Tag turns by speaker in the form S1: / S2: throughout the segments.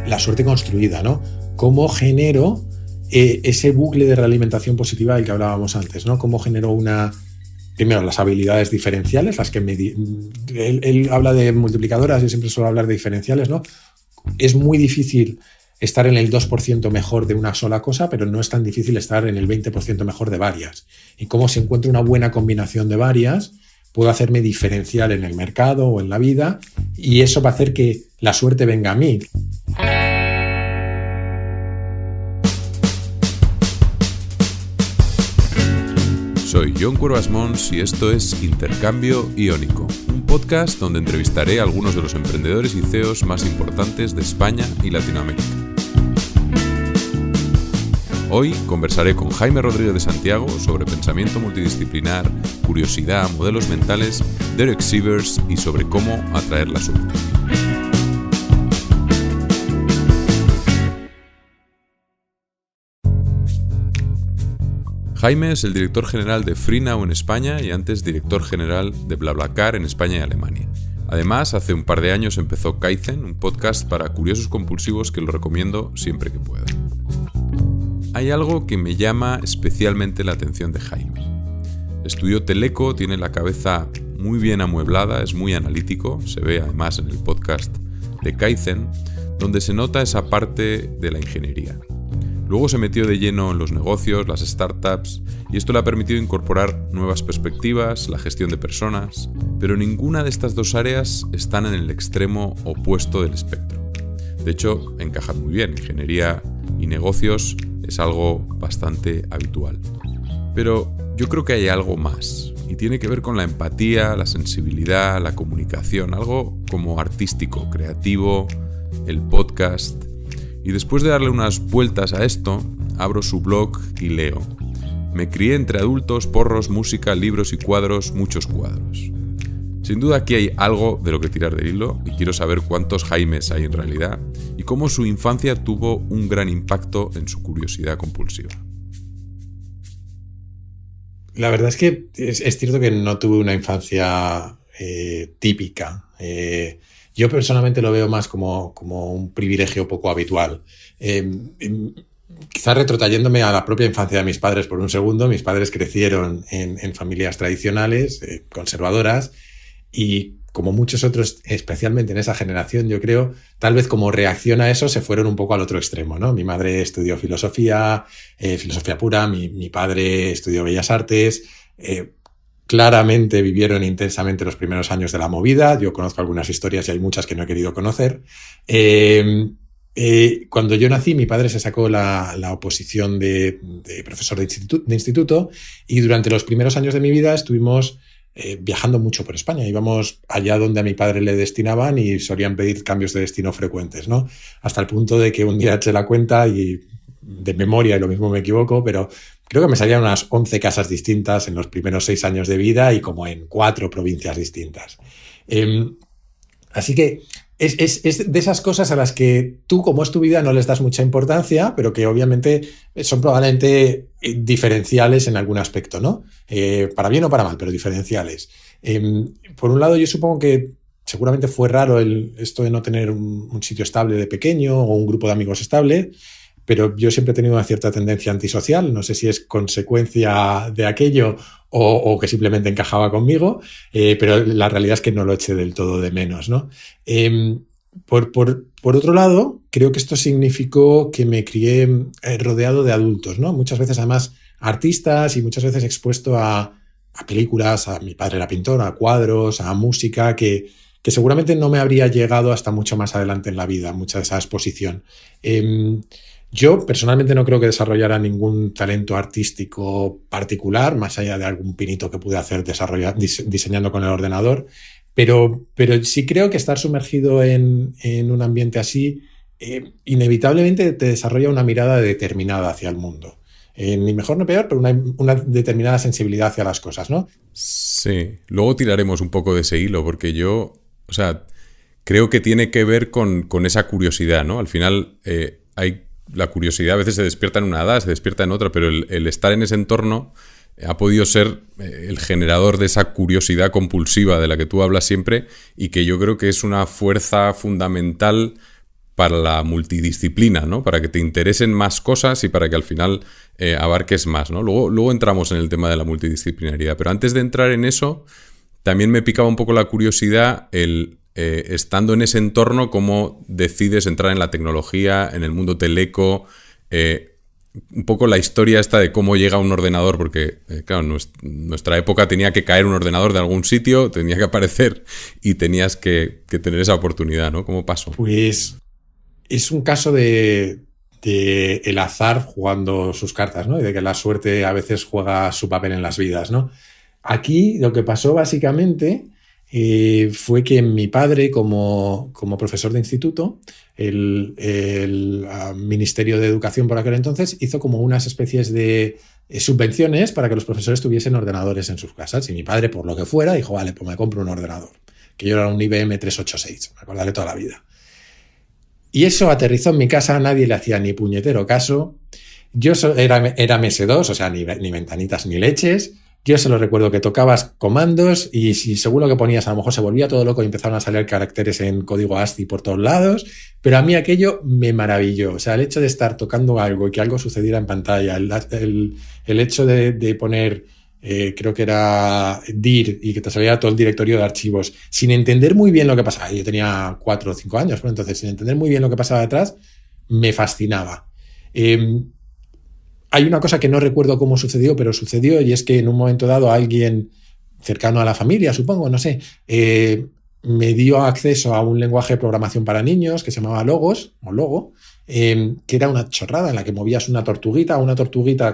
S1: la suerte construida, ¿no? ¿Cómo genero ese bucle de realimentación positiva del que hablábamos antes, ¿no? ¿Cómo genero primero, las habilidades diferenciales, las que él habla de multiplicadoras, yo siempre suelo hablar de diferenciales, ¿no? Es muy difícil estar en el 2% mejor de una sola cosa, pero no es tan difícil estar en el 20% mejor de varias. Y cómo si encuentro una buena combinación de varias, puedo hacerme diferencial en el mercado o en la vida, y eso va a hacer que la suerte venga a mí.
S2: Soy Jon Cuervas Mons y esto es Intercambio Iónico, un podcast donde entrevistaré a algunos de los emprendedores y CEOs más importantes de España y Latinoamérica. Hoy conversaré con Jaime Rodríguez de Santiago sobre pensamiento multidisciplinar, curiosidad, modelos mentales, Derek Sivers y sobre cómo atraer la suerte. Jaime es el director general de FreeNow en España y antes director general de BlaBlaCar en España y Alemania. Además, hace un par de años empezó Kaizen, un podcast para curiosos compulsivos que lo recomiendo siempre que pueda. Hay algo que me llama especialmente la atención de Jaime. Estudió Teleco, tiene la cabeza muy bien amueblada, es muy analítico, se ve además en el podcast de Kaizen, donde se nota esa parte de la ingeniería. Luego se metió de lleno en los negocios, las startups, y esto le ha permitido incorporar nuevas perspectivas, la gestión de personas, pero ninguna de estas dos áreas están en el extremo opuesto del espectro. De hecho, encajan muy bien, ingeniería y negocios es algo bastante habitual. Pero yo creo que hay algo más, y tiene que ver con la empatía, la sensibilidad, la comunicación, algo como artístico, creativo, el podcast. Y después de darle unas vueltas a esto, abro su blog y leo. Me crié entre adultos, porros, música, libros y cuadros, muchos cuadros. Sin duda aquí hay algo de lo que tirar del hilo y quiero saber cuántos Jaimes hay en realidad y cómo su infancia tuvo un gran impacto en su curiosidad compulsiva.
S1: La verdad es que es cierto que no tuve una infancia típica. Yo personalmente lo veo más como un privilegio poco habitual. Quizás retrotrayéndome a la propia infancia de mis padres por un segundo, mis padres crecieron en familias tradicionales, conservadoras, y como muchos otros, especialmente en esa generación, yo creo, tal vez como reacción a eso se fueron un poco al otro extremo, ¿no? Mi madre estudió filosofía pura, mi padre estudió Bellas Artes, claramente vivieron intensamente los primeros años de la movida. Yo conozco algunas historias y hay muchas que no he querido conocer. Cuando yo nací, mi padre se sacó la oposición de profesor de instituto y durante los primeros años de mi vida estuvimos viajando mucho por España. Íbamos allá donde a mi padre le destinaban y solían pedir cambios de destino frecuentes, ¿no? Hasta el punto de que un día eché la cuenta y de memoria, y lo mismo me equivoco, pero creo que me salían unas 11 casas distintas en los primeros 6 años de vida y como en 4 provincias distintas. Así que es de esas cosas a las que tú, como es tu vida, no les das mucha importancia, pero que obviamente son probablemente diferenciales en algún aspecto, ¿no? Para bien o para mal, pero diferenciales. Por un lado, yo supongo que seguramente fue raro esto de no tener un sitio estable de pequeño o un grupo de amigos estable, pero yo siempre he tenido una cierta tendencia antisocial. No sé si es consecuencia de aquello o que simplemente encajaba conmigo, pero la realidad es que no lo eché del todo de menos, ¿no? Por otro lado, creo que esto significó que me crié rodeado de adultos, ¿no? Muchas veces, además, artistas y muchas veces expuesto a películas. Mi padre era pintor, a cuadros, a música, que seguramente no me habría llegado hasta mucho más adelante en la vida, mucha de esa exposición. Yo personalmente no creo que desarrollara ningún talento artístico particular, más allá de algún pinito que pude hacer diseñando con el ordenador, pero sí creo que estar sumergido en un ambiente así inevitablemente te desarrolla una mirada determinada hacia el mundo. Ni mejor ni peor, pero una determinada sensibilidad hacia las cosas, ¿no?
S2: Sí, luego tiraremos un poco de ese hilo, porque creo que tiene que ver con esa curiosidad, ¿no? Al final la curiosidad a veces se despierta en una edad, se despierta en otra, pero el estar en ese entorno ha podido ser el generador de esa curiosidad compulsiva de la que tú hablas siempre y que yo creo que es una fuerza fundamental para la multidisciplina, ¿no? Para que te interesen más cosas y para que al final abarques más, ¿no? Luego entramos en el tema de la multidisciplinaridad, pero antes de entrar en eso, también me picaba un poco la curiosidad estando en ese entorno, cómo decides entrar en la tecnología, en el mundo teleco, un poco la historia esta de cómo llega un ordenador, porque claro, nuestra época tenía que caer un ordenador de algún sitio, tenía que aparecer y tenías que tener esa oportunidad, ¿no? ¿Cómo pasó?
S1: Pues es un caso de el azar jugando sus cartas, ¿no? Y de que la suerte a veces juega su papel en las vidas, ¿no? Aquí lo que pasó básicamente fue que mi padre, como profesor de instituto, el Ministerio de Educación por aquel entonces hizo como unas especies de subvenciones para que los profesores tuviesen ordenadores en sus casas. Y mi padre, por lo que fuera, dijo, vale, pues me compro un ordenador. Que yo era un IBM 386, me acordaré toda la vida. Y eso aterrizó en mi casa, a nadie le hacía ni puñetero caso. Yo era MS2, o sea, ni ventanitas ni leches. Yo solo recuerdo que tocabas comandos y si según lo que ponías a lo mejor se volvía todo loco y empezaron a salir caracteres en código ASCII por todos lados, pero a mí aquello me maravilló. O sea, el hecho de estar tocando algo y que algo sucediera en pantalla, el hecho de poner, creo que era dir y que te saliera todo el directorio de archivos, sin entender muy bien lo que pasaba. Yo tenía 4 o 5 años, pero entonces sin entender muy bien lo que pasaba detrás, me fascinaba. Hay una cosa que no recuerdo cómo sucedió, pero sucedió, y es que en un momento dado alguien cercano a la familia, supongo, no sé, me dio acceso a un lenguaje de programación para niños que se llamaba Logos, o Logo, que era una chorrada en la que movías una tortuguita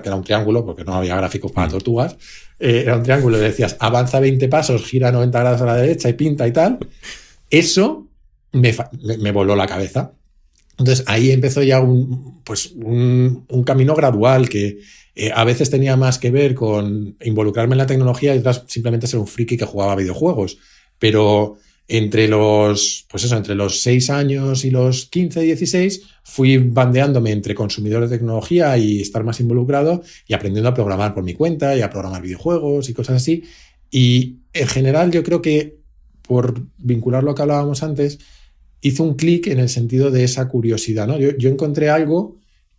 S1: que era un triángulo, porque no había gráficos para tortugas, era un triángulo y le decías avanza 20 pasos, gira 90 grados a la derecha y pinta y tal. Eso me voló la cabeza. Entonces ahí empezó ya un camino gradual que a veces tenía más que ver con involucrarme en la tecnología y otras simplemente ser un friki que jugaba videojuegos. Pero entre los 6 años y los 15, 16 fui bandeándome entre consumidor de tecnología y estar más involucrado y aprendiendo a programar por mi cuenta y a programar videojuegos y cosas así. Y en general yo creo que, por vincular lo que hablábamos antes, hizo un clic en el sentido de esa curiosidad, ¿no? Yo encontré algo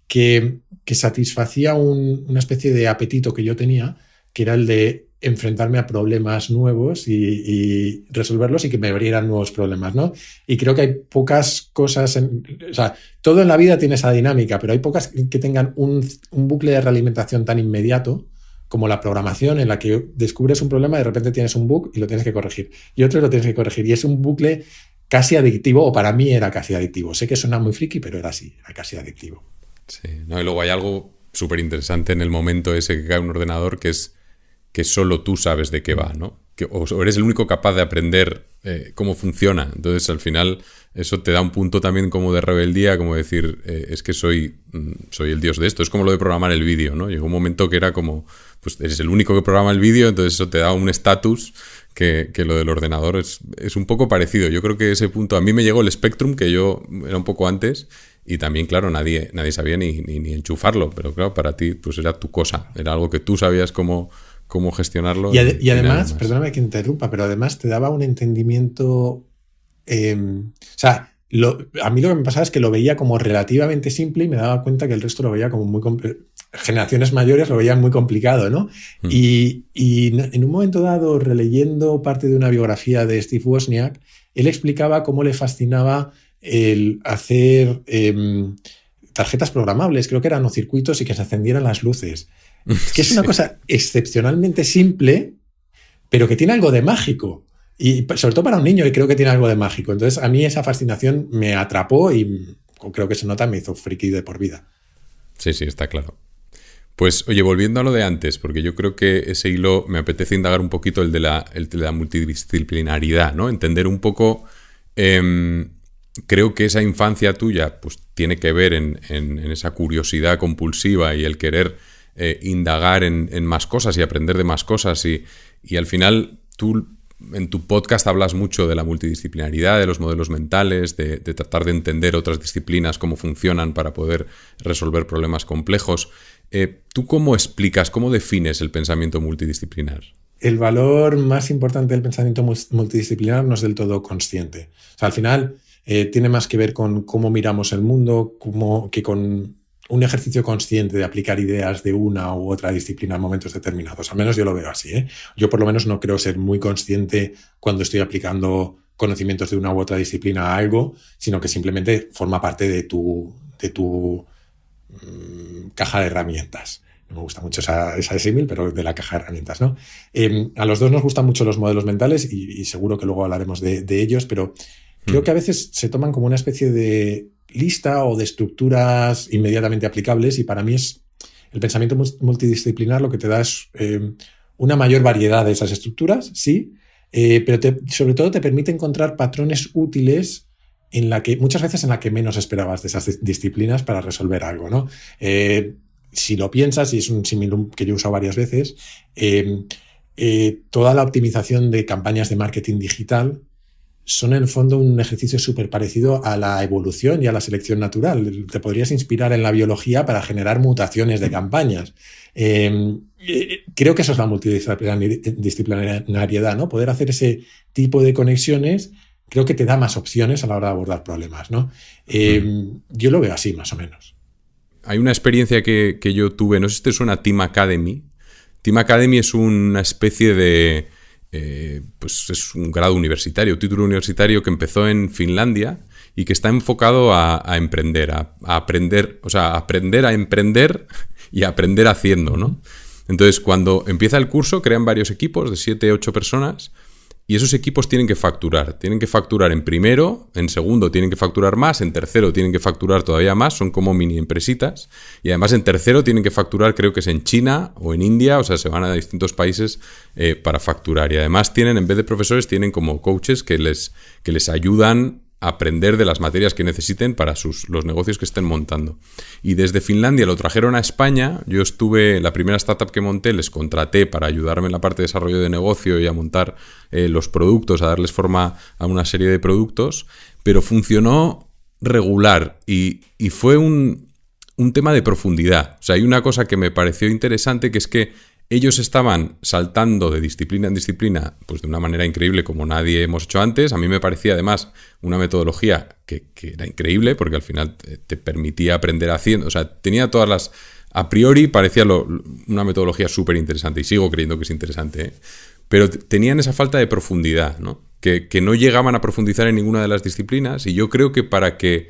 S1: que satisfacía una especie de apetito que yo tenía, que era el de enfrentarme a problemas nuevos y resolverlos y que me abrieran nuevos problemas, ¿no? Y creo que hay pocas cosas, o sea, todo en la vida tiene esa dinámica, pero hay pocas que tengan un bucle de realimentación tan inmediato como la programación, en la que descubres un problema y de repente tienes un bug y lo tienes que corregir, y otro lo tienes que corregir, y es un bucle casi adictivo, o para mí era casi adictivo. Sé que suena muy friki, pero era así, era casi adictivo.
S2: Sí, no, y luego hay algo súper interesante en el momento ese que cae un ordenador, que es que solo tú sabes de qué va, ¿no? O eres el único capaz de aprender cómo funciona. Entonces, al final, eso te da un punto también como de rebeldía, como decir, es que soy el dios de esto. Es como lo de programar el vídeo, ¿no? Llegó un momento que era como, pues eres el único que programa el vídeo, entonces eso te da un estatus que lo del ordenador es un poco parecido. Yo creo que ese punto, a mí me llegó el Spectrum, que yo era un poco antes, y también, claro, nadie sabía ni enchufarlo, pero claro, para ti pues era tu cosa, era algo que tú sabías cómo gestionarlo.
S1: Y además, perdóname que interrumpa, pero además te daba un entendimiento, o sea, a mí lo que me pasaba es que lo veía como relativamente simple y me daba cuenta que el resto lo veía como muy generaciones mayores lo veían muy complicado, ¿no? Y en un momento dado, releyendo parte de una biografía de Steve Wozniak, él explicaba cómo le fascinaba el hacer tarjetas programables, creo que eran, o circuitos, y que se encendieran las luces. Que es una cosa excepcionalmente simple, pero que tiene algo de mágico. Y sobre todo para un niño, y creo que tiene algo de mágico. Entonces, a mí esa fascinación me atrapó y creo que se nota, me hizo friki de por vida.
S2: Sí, está claro. Pues, oye, volviendo a lo de antes, porque yo creo que ese hilo me apetece indagar un poquito el de la multidisciplinaridad, ¿no? Entender un poco. Creo que esa infancia tuya pues tiene que ver en esa curiosidad compulsiva y el querer indagar en más cosas y aprender de más cosas. Y al final tú en tu podcast hablas mucho de la multidisciplinaridad, de los modelos mentales, de tratar de entender otras disciplinas, cómo funcionan para poder resolver problemas complejos. ¿Tú cómo explicas, cómo defines el pensamiento multidisciplinar?
S1: El valor más importante del pensamiento multidisciplinar no es del todo consciente. O sea, al final, tiene más que ver con cómo miramos el mundo, que con un ejercicio consciente de aplicar ideas de una u otra disciplina en momentos determinados. Al menos yo lo veo así, ¿eh? Yo por lo menos no creo ser muy consciente cuando estoy aplicando conocimientos de una u otra disciplina a algo, sino que simplemente forma parte de tu caja de herramientas. No me gusta mucho esa símil, pero de la caja de herramientas, ¿no? A los dos nos gustan mucho los modelos mentales y seguro que luego hablaremos de ellos, pero creo que a veces se toman como una especie de lista o de estructuras inmediatamente aplicables, y para mí el pensamiento multidisciplinar lo que te da es una mayor variedad de esas estructuras, sí, pero sobre todo te permite encontrar patrones útiles muchas veces en la que menos esperabas de esas disciplinas para resolver algo, ¿no? Si lo piensas, y es un símil que yo he usado varias veces, toda la optimización de campañas de marketing digital son en el fondo un ejercicio súper parecido a la evolución y a la selección natural. Te podrías inspirar en la biología para generar mutaciones de campañas. Creo que eso es la multidisciplinariedad, ¿no? Poder hacer ese tipo de conexiones creo que te da más opciones a la hora de abordar problemas, ¿no? Yo lo veo así, más o menos.
S2: Hay una experiencia que yo tuve, no sé si te suena Team Academy. Team Academy es una especie de... pues es un grado universitario, título universitario que empezó en Finlandia y que está enfocado a emprender, a aprender, o sea, a aprender a emprender y a aprender haciendo, ¿no? Entonces, cuando empieza el curso, crean varios equipos de 7, 8 personas y esos equipos tienen que facturar. Tienen que facturar en primero, en segundo tienen que facturar más, en tercero tienen que facturar todavía más, son como mini empresitas. Y además en tercero tienen que facturar, creo que es en China o en India, o sea, se van a distintos países para facturar. Y además tienen, en vez de profesores, tienen como coaches que les ayudan a aprender de las materias que necesiten para los negocios que estén montando. Y desde Finlandia lo trajeron a España. Yo estuve, la primera startup que monté, les contraté para ayudarme en la parte de desarrollo de negocio y a montar los productos, a darles forma a una serie de productos, pero funcionó regular y fue un tema de profundidad. O sea, hay una cosa que me pareció interesante, que es que ellos estaban saltando de disciplina en disciplina pues de una manera increíble, como nadie hemos hecho antes. A mí me parecía además una metodología que era increíble, porque al final te permitía aprender haciendo. O sea, tenía todas las... A priori parecía una metodología súper interesante, y sigo creyendo que es interesante, ¿eh? Pero tenían esa falta de profundidad, ¿no? Que no llegaban a profundizar en ninguna de las disciplinas, y yo creo que para que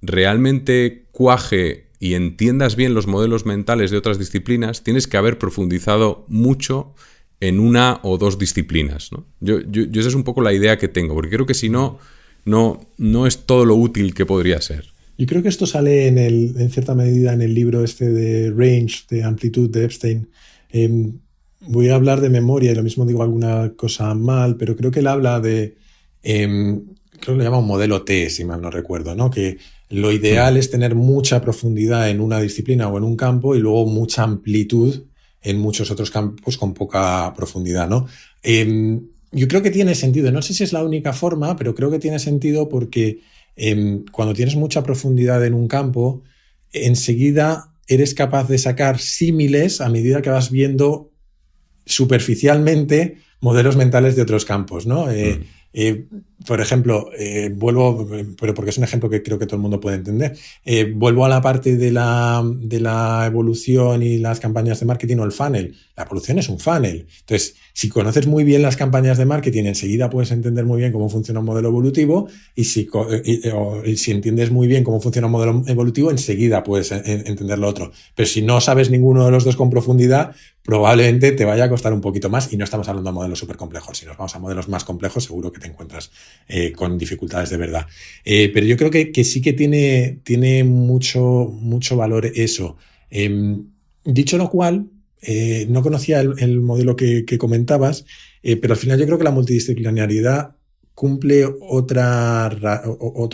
S2: realmente cuaje y entiendas bien los modelos mentales de otras disciplinas, tienes que haber profundizado mucho en una o dos disciplinas, ¿no? Yo esa es un poco la idea que tengo, porque creo que si no es todo lo útil que podría ser.
S1: Yo creo que esto sale en cierta medida en el libro de Range, de amplitud, de Epstein. Voy a hablar de memoria y lo mismo digo alguna cosa mal, pero creo que él habla de... creo que lo llama un modelo T, si mal no recuerdo, ¿no? Que lo ideal es tener mucha profundidad en una disciplina o en un campo y luego mucha amplitud en muchos otros campos con poca profundidad, ¿no? Yo creo que tiene sentido. No sé si es la única forma, pero creo que tiene sentido porque cuando tienes mucha profundidad en un campo, enseguida eres capaz de sacar símiles a medida que vas viendo superficialmente modelos mentales de otros campos, ¿no? Por ejemplo, vuelvo, pero porque es un ejemplo que creo que todo el mundo puede entender, vuelvo a la parte de la evolución y las campañas de marketing o el funnel. La evolución es un funnel. Entonces, si conoces muy bien las campañas de marketing, enseguida puedes entender muy bien cómo funciona un modelo evolutivo, y si entiendes muy bien cómo funciona un modelo evolutivo, enseguida puedes entender lo otro. Pero si no sabes ninguno de los dos con profundidad, probablemente te vaya a costar un poquito más, y no estamos hablando de modelos súper complejos. Si nos vamos a modelos más complejos, seguro que te encuentras con dificultades de verdad. Pero yo creo que sí que tiene mucho valor eso. Dicho lo cual, no conocía el modelo que comentabas, pero al final yo creo que la multidisciplinariedad cumple otra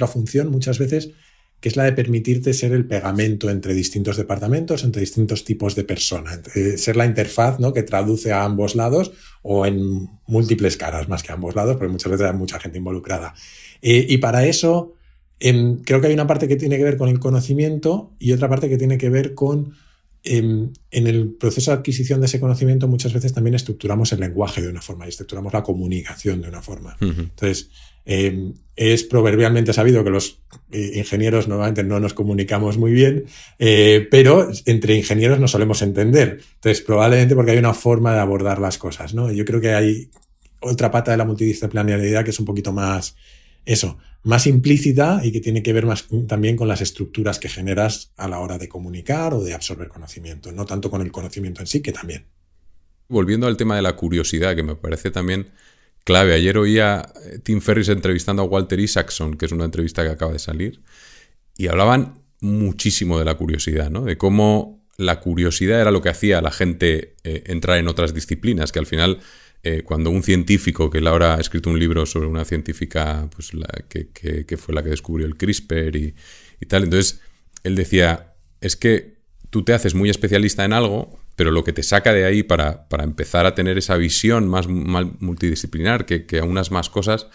S1: función muchas veces, que es la de permitirte ser el pegamento entre distintos departamentos, entre distintos tipos de personas, ser la interfaz, ¿no?, que traduce a ambos lados o en múltiples caras más que a ambos lados, porque muchas veces hay mucha gente involucrada. Y para eso creo que hay una parte que tiene que ver con el conocimiento y otra parte que tiene que ver con en el proceso de adquisición de ese conocimiento muchas veces también estructuramos el lenguaje de una forma y estructuramos la comunicación de una forma. Entonces, es proverbialmente sabido que los ingenieros normalmente no nos comunicamos muy bien, pero entre ingenieros nos solemos entender. Entonces, probablemente porque hay una forma de abordar las cosas, ¿no? Yo creo que hay otra pata de la multidisciplinariedad que es un poquito más más implícita y que tiene que ver más también con las estructuras que generas a la hora de comunicar o de absorber conocimiento, no tanto con el conocimiento en sí, que también.
S2: Volviendo al tema de la curiosidad, que me parece también clave. Ayer oía a Tim Ferriss entrevistando a Walter Isaacson, que es una entrevista que acaba de salir, y hablaban muchísimo de la curiosidad, ¿no? De cómo la curiosidad era lo que hacía a la gente entrar en otras disciplinas, que al final... cuando un científico, que Laura ha escrito un libro sobre una científica pues, que fue la que descubrió el CRISPR y tal, entonces él decía, es que tú te haces muy especialista en algo, pero lo que te saca de ahí para empezar a tener esa visión más multidisciplinar, que aunas más cosas,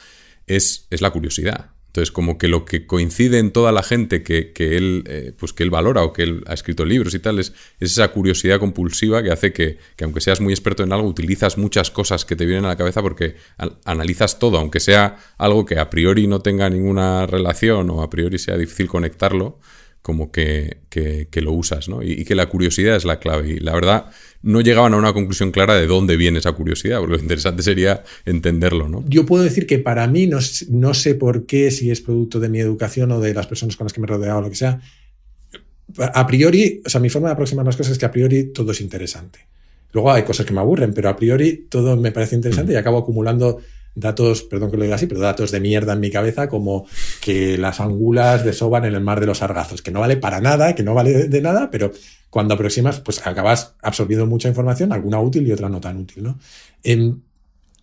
S2: es la curiosidad. Entonces, como que lo que coincide en toda la gente que él valora o que él ha escrito libros y tal, es esa curiosidad compulsiva que hace que aunque seas muy experto en algo, utilizas muchas cosas que te vienen a la cabeza porque analizas todo, aunque sea algo que a priori no tenga ninguna relación o a priori sea difícil conectarlo, como que lo usas, ¿no? Y que la curiosidad es la clave. Y la verdad, no llegaban a una conclusión clara de dónde viene esa curiosidad, porque lo interesante sería entenderlo, ¿no?
S1: Yo puedo decir que para mí, no sé por qué, si es producto de mi educación o de las personas con las que me he rodeado o lo que sea, a priori, o sea, mi forma de aproximar las cosas es que a priori todo es interesante. Luego hay cosas que me aburren, pero a priori todo me parece interesante y acabo acumulando datos, perdón que lo diga así, pero datos de mierda en mi cabeza, como que las angulas desovan en el mar de los sargazos, que no vale para nada, que no vale de nada, pero cuando aproximas, pues acabas absorbiendo mucha información, alguna útil y otra no tan útil, ¿no?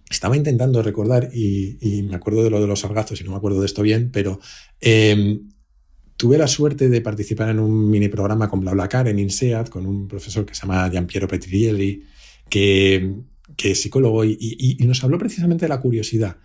S1: Estaba intentando recordar, y me acuerdo de lo de los sargazos, y no me acuerdo de esto bien, pero tuve la suerte de participar en un mini programa con BlaBlaCar en INSEAD, con un profesor que se llama Giampiero Petrielli, que es psicólogo, y nos habló precisamente de la curiosidad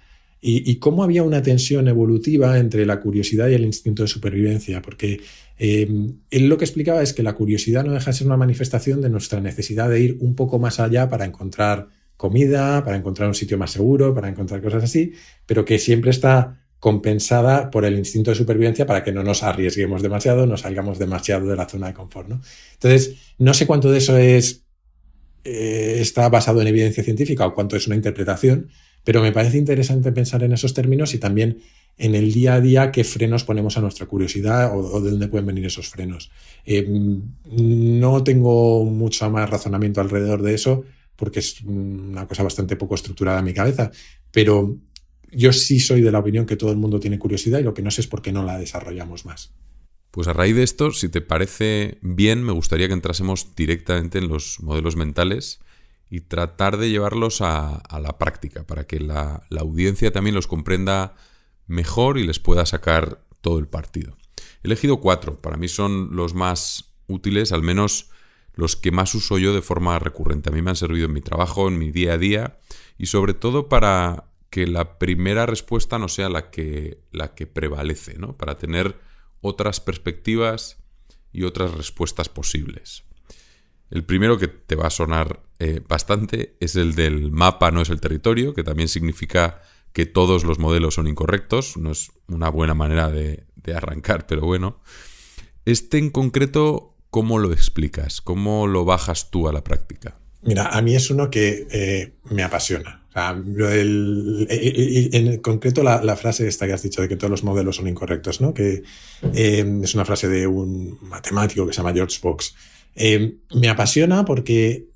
S1: y cómo había una tensión evolutiva entre la curiosidad y el instinto de supervivencia, porque él lo que explicaba es que la curiosidad no deja de ser una manifestación de nuestra necesidad de ir un poco más allá para encontrar comida, para encontrar un sitio más seguro, para encontrar cosas así, pero que siempre está compensada por el instinto de supervivencia para que no nos arriesguemos demasiado, no salgamos demasiado de la zona de confort, ¿no? Entonces, no sé cuánto de eso está basado en evidencia científica o cuánto es una interpretación, pero me parece interesante pensar en esos términos y también en el día a día qué frenos ponemos a nuestra curiosidad o de dónde pueden venir esos frenos. No tengo mucho más razonamiento alrededor de eso porque es una cosa bastante poco estructurada en mi cabeza, pero yo sí soy de la opinión que todo el mundo tiene curiosidad y lo que no sé es por qué no la desarrollamos más.
S2: Pues a raíz de esto, si te parece bien, me gustaría que entrásemos directamente en los modelos mentales y tratar de llevarlos a la práctica para que la audiencia también los comprenda mejor y les pueda sacar todo el partido. He elegido 4, para mí son los más útiles, al menos los que más uso yo de forma recurrente. A mí me han servido en mi trabajo, en mi día a día y sobre todo para que la primera respuesta no sea la que prevalece, ¿no? Para tener otras perspectivas y otras respuestas posibles. El primero, que te va a sonar bastante, es el del mapa no es el territorio, que también significa que todos los modelos son incorrectos. No es una buena manera de arrancar, pero bueno. Este en concreto, ¿cómo lo explicas? ¿Cómo lo bajas tú a la práctica?
S1: Mira, a mí es uno que me apasiona. O sea, en concreto la frase esta que has dicho de que todos los modelos son incorrectos, ¿no? Que es una frase de un matemático que se llama George Box. Me apasiona porque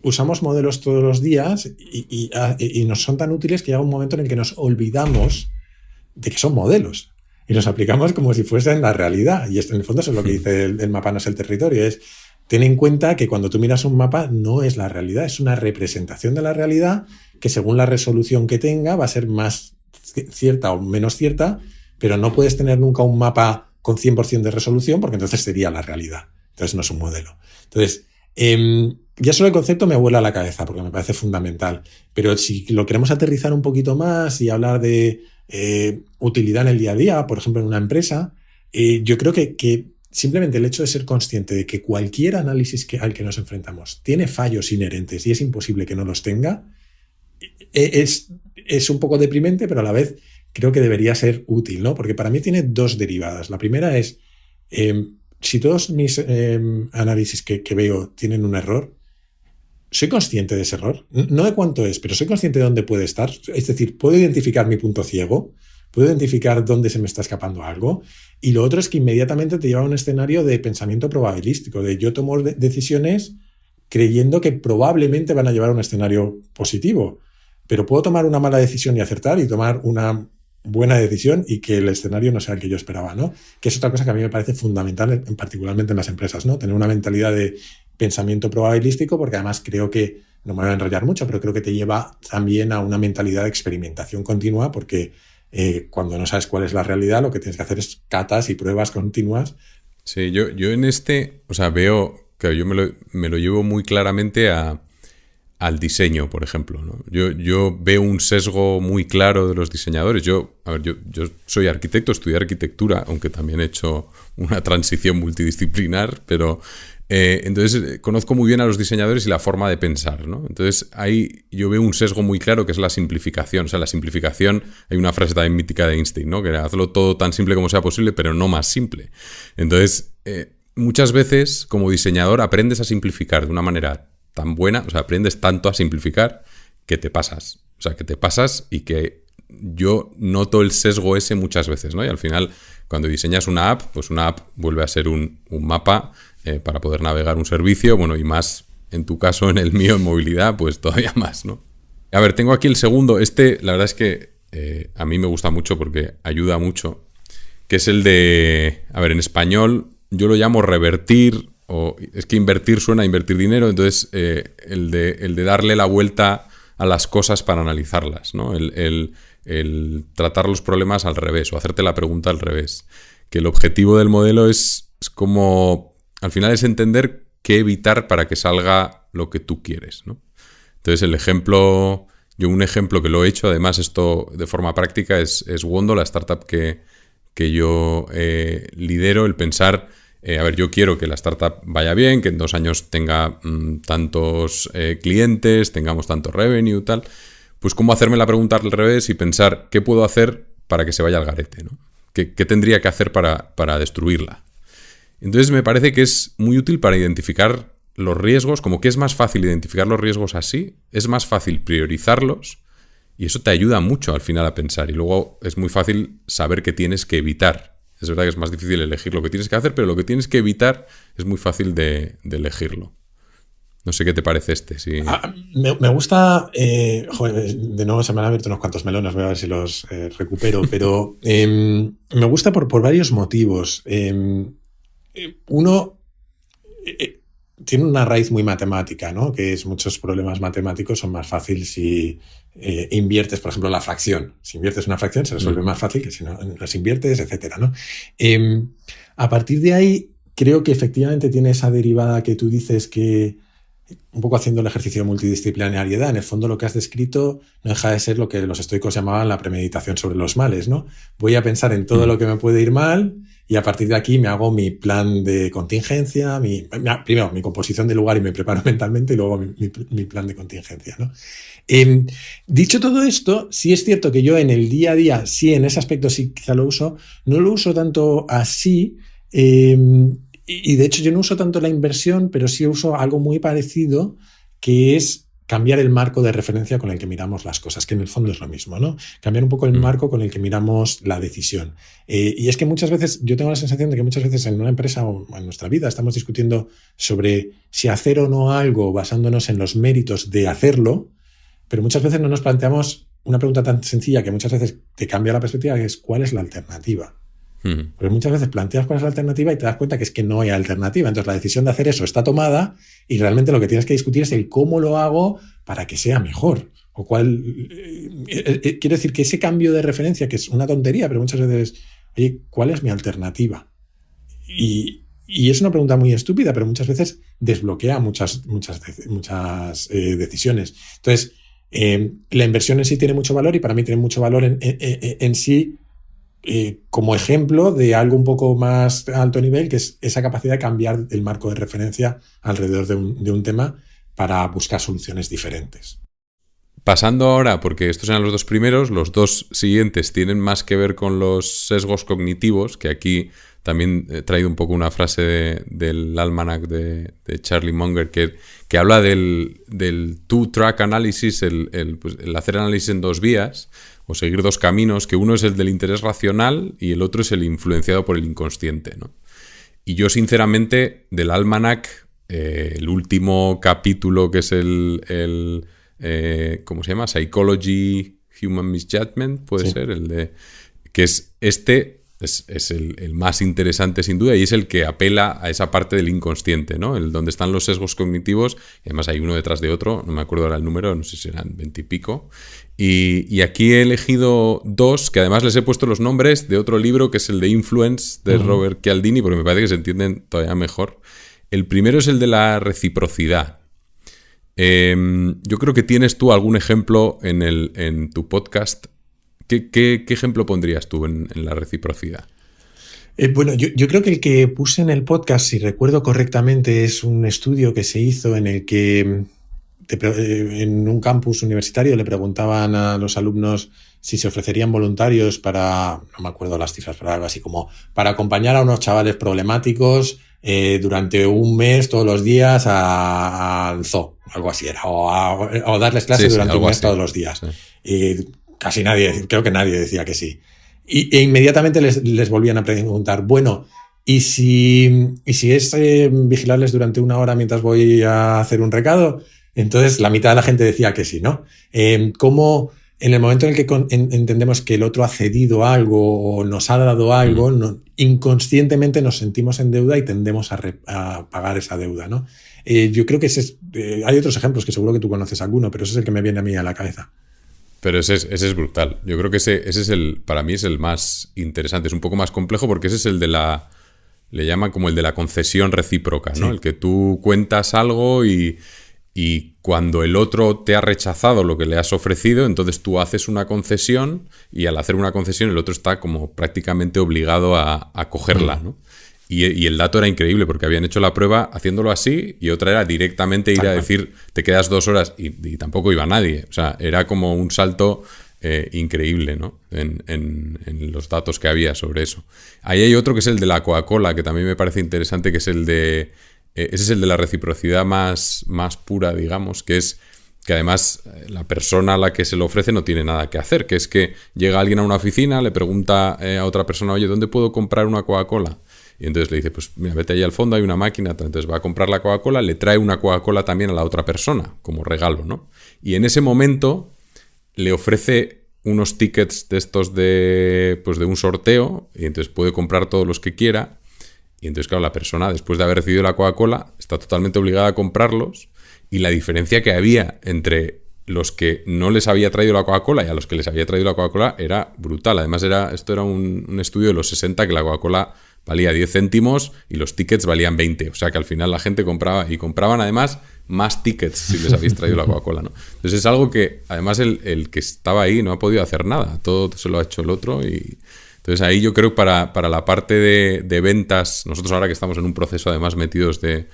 S1: usamos modelos todos los días y nos son tan útiles que llega un momento en el que nos olvidamos de que son modelos y los aplicamos como si fuesen la realidad. Y esto, en el fondo, eso es lo que dice el mapa no es el territorio. Ten en cuenta que cuando tú miras un mapa no es la realidad, es una representación de la realidad que según la resolución que tenga va a ser más cierta o menos cierta, pero no puedes tener nunca un mapa con 100% de resolución porque entonces sería la realidad. Entonces no es un modelo. Entonces, ya solo el concepto me vuela a la cabeza porque me parece fundamental, pero si lo queremos aterrizar un poquito más y hablar de utilidad en el día a día, por ejemplo en una empresa, yo creo que simplemente el hecho de ser consciente de que cualquier análisis al que nos enfrentamos tiene fallos inherentes y es imposible que no los tenga, es un poco deprimente, pero a la vez creo que debería ser útil, ¿no? Porque para mí tiene dos derivadas. La primera es, si todos mis análisis que veo tienen un error, soy consciente de ese error. No de cuánto es, pero soy consciente de dónde puede estar. Es decir, puedo identificar mi punto ciego, puedo identificar dónde se me está escapando algo. Y lo otro es que inmediatamente te lleva a un escenario de pensamiento probabilístico, de yo tomo decisiones creyendo que probablemente van a llevar a un escenario positivo. Pero puedo tomar una mala decisión y acertar, y tomar una buena decisión y que el escenario no sea el que yo esperaba, ¿no? Que es otra cosa que a mí me parece fundamental, particularmente en las empresas, ¿no? Tener una mentalidad de pensamiento probabilístico, porque además creo que, no me voy a enrollar mucho, pero creo que te lleva también a una mentalidad de experimentación continua, porque cuando no sabes cuál es la realidad, lo que tienes que hacer es catas y pruebas continuas.
S2: Sí, yo en o sea, veo, claro, yo me lo llevo muy claramente al diseño, por ejemplo, ¿no? Yo veo un sesgo muy claro de los diseñadores. Yo soy arquitecto, estudié arquitectura, aunque también he hecho una transición multidisciplinar, pero entonces conozco muy bien a los diseñadores y la forma de pensar, ¿no? Entonces ahí yo veo un sesgo muy claro que es la simplificación. O sea, la simplificación, hay una frase también mítica de Einstein, ¿no? Que era, hazlo todo tan simple como sea posible, pero no más simple. Entonces, muchas veces como diseñador aprendes a simplificar de una manera tan buena, o sea, aprendes tanto a simplificar que te pasas. O sea, que te pasas, y que yo noto el sesgo ese muchas veces, ¿no? Y al final, cuando diseñas una app, pues una app vuelve a ser un mapa para poder navegar un servicio, bueno, y más en tu caso, en el mío, en movilidad, pues todavía más, ¿no? A ver, tengo aquí el segundo. La verdad es que a mí me gusta mucho porque ayuda mucho, que es el de, a ver, en español yo lo llamo revertir, o es que invertir suena a invertir dinero, entonces el de darle la vuelta a las cosas para analizarlas, ¿no? El tratar los problemas al revés, o hacerte la pregunta al revés. Que el objetivo del modelo es como, al final es entender qué evitar para que salga lo que tú quieres, ¿no? Entonces un ejemplo que lo he hecho, además esto de forma práctica, es Wondo, la startup que yo lidero, el pensar, a ver, yo quiero que la startup vaya bien, que en 2 años tenga tantos clientes, tengamos tanto revenue, tal. Pues cómo hacerme la pregunta al revés y pensar qué puedo hacer para que se vaya al garete, ¿no? ¿Qué tendría que hacer para destruirla? Entonces me parece que es muy útil para identificar los riesgos, como que es más fácil identificar los riesgos así, es más fácil priorizarlos, y eso te ayuda mucho al final a pensar. Y luego es muy fácil saber qué tienes que evitar. Es verdad que es más difícil elegir lo que tienes que hacer, pero lo que tienes que evitar es muy fácil de elegirlo. No sé qué te parece sí.
S1: Me gusta, joder, de nuevo se me han abierto unos cuantos melones, voy a ver si los recupero, pero me gusta por varios motivos. Uno, tiene una raíz muy matemática, ¿no? Que es, muchos problemas matemáticos son más fáciles si inviertes, por ejemplo, la fracción. Si inviertes una fracción se resuelve más fácil que si no las inviertes, etcétera, ¿no? A partir de ahí, creo que efectivamente tiene esa derivada que tú dices, que un poco haciendo el ejercicio de multidisciplinariedad, en el fondo lo que has descrito no deja de ser lo que los estoicos llamaban la premeditación sobre los males, ¿no? Voy a pensar en todo lo que me puede ir mal, y a partir de aquí me hago mi plan de contingencia, primero mi composición de lugar y me preparo mentalmente, y luego mi plan de contingencia, ¿no? Dicho todo esto, sí es cierto que yo en el día a día, sí, en ese aspecto sí quizá lo uso, no lo uso tanto así, y de hecho yo no uso tanto la inversión, pero sí uso algo muy parecido, que es cambiar el marco de referencia con el que miramos las cosas, que en el fondo es lo mismo, ¿no? Cambiar un poco el marco con el que miramos la decisión. Y es que muchas veces, yo tengo la sensación de que muchas veces en una empresa o en nuestra vida estamos discutiendo sobre si hacer o no algo basándonos en los méritos de hacerlo, pero muchas veces no nos planteamos una pregunta tan sencilla que muchas veces te cambia la perspectiva, que es ¿cuál es la alternativa? Porque muchas veces planteas cuál es la alternativa y te das cuenta que es que no hay alternativa. Entonces la decisión de hacer eso está tomada, y realmente lo que tienes que discutir es el cómo lo hago para que sea mejor. O cuál. Quiero decir que ese cambio de referencia, que es una tontería, pero muchas veces, oye, ¿cuál es mi alternativa? Y es una pregunta muy estúpida, pero muchas veces desbloquea muchas decisiones. Entonces, la inversión en sí tiene mucho valor, y para mí tiene mucho valor en sí como ejemplo de algo un poco más alto nivel, que es esa capacidad de cambiar el marco de referencia alrededor de un tema para buscar soluciones diferentes.
S2: Pasando ahora, porque estos eran los dos primeros, los dos siguientes tienen más que ver con los sesgos cognitivos, que aquí también he traído un poco una frase del almanac de Charlie Munger que habla del two-track analysis, pues, el hacer análisis en dos vías o seguir dos caminos, que uno es el del interés racional y el otro es el influenciado por el inconsciente, ¿no? Y yo, sinceramente, del almanac, el último capítulo, que es ¿cómo se llama? Psychology, Human Misjudgment, puede ser, que es es el más interesante sin duda y es el que apela a esa parte del inconsciente, ¿no? Donde están los sesgos cognitivos, y además hay uno detrás de otro, no me acuerdo ahora el número, no sé si eran 20 y pico. Y aquí he elegido dos, que además les he puesto los nombres de otro libro, que es el de Influence, de Robert Cialdini, porque me parece que se entienden todavía mejor. El primero es el de la reciprocidad. Yo creo que tienes tú algún ejemplo en tu podcast. ¿Qué ejemplo pondrías tú en la reciprocidad?
S1: Bueno, yo creo que el que puse en el podcast, si recuerdo correctamente, es un estudio que se hizo en el que en un campus universitario le preguntaban a los alumnos si se ofrecerían voluntarios para, no me acuerdo las cifras, pero algo así como para acompañar a unos chavales problemáticos durante un mes, todos los días, al zoo, algo así era, o darles clases durante un mes todos los días. Sí. Y casi nadie, creo que nadie decía que sí. E inmediatamente les volvían a preguntar, bueno, ¿y si es vigilarles durante una hora mientras voy a hacer un recado? Entonces la mitad de la gente decía que sí, ¿no? ¿Cómo en el momento en el que entendemos que el otro ha cedido algo o nos ha dado algo, inconscientemente nos sentimos en deuda y tendemos a pagar esa deuda, ¿no? Yo creo que hay otros ejemplos que seguro que tú conoces alguno, pero ese es el que me viene a mí a la cabeza.
S2: Pero ese es brutal. Yo creo que ese es para mí es el más interesante. Es un poco más complejo porque ese es el de le llaman como el de la concesión recíproca, ¿no? Sí. El que tú cuentas algo y cuando el otro te ha rechazado lo que le has ofrecido, entonces tú haces una concesión y al hacer una concesión el otro está como prácticamente obligado a cogerla, ¿no? Y el dato era increíble porque habían hecho la prueba haciéndolo así y otra era directamente ir a decir te quedas 2 horas y tampoco iba nadie. O sea, era como un salto increíble, ¿no? En los datos que había sobre eso. Ahí hay otro que es el de la Coca-Cola, que también me parece interesante, que es el de... ese es el de la reciprocidad más pura, digamos, que es que además la persona a la que se lo ofrece no tiene nada que hacer, que es que llega alguien a una oficina, le pregunta a otra persona, oye, ¿dónde puedo comprar una Coca-Cola? Y entonces le dice, pues mira, vete ahí al fondo, hay una máquina, entonces va a comprar la Coca-Cola, le trae una Coca-Cola también a la otra persona, como regalo, ¿no? Y en ese momento le ofrece unos tickets de estos de un sorteo, y entonces puede comprar todos los que quiera, y entonces, claro, la persona, después de haber recibido la Coca-Cola, está totalmente obligada a comprarlos, y la diferencia que había entre los que no les había traído la Coca-Cola y a los que les había traído la Coca-Cola era brutal. Además, esto era un estudio de los 60, que la Coca-Cola valía 10 céntimos y los tickets valían 20. O sea que al final la gente compraba y compraban además más tickets si les habéis traído la Coca-Cola, ¿no? Entonces es algo que además el que estaba ahí no ha podido hacer nada. Todo se lo ha hecho el otro y... Entonces ahí yo creo que para la parte de ventas, nosotros ahora que estamos en un proceso además metidos de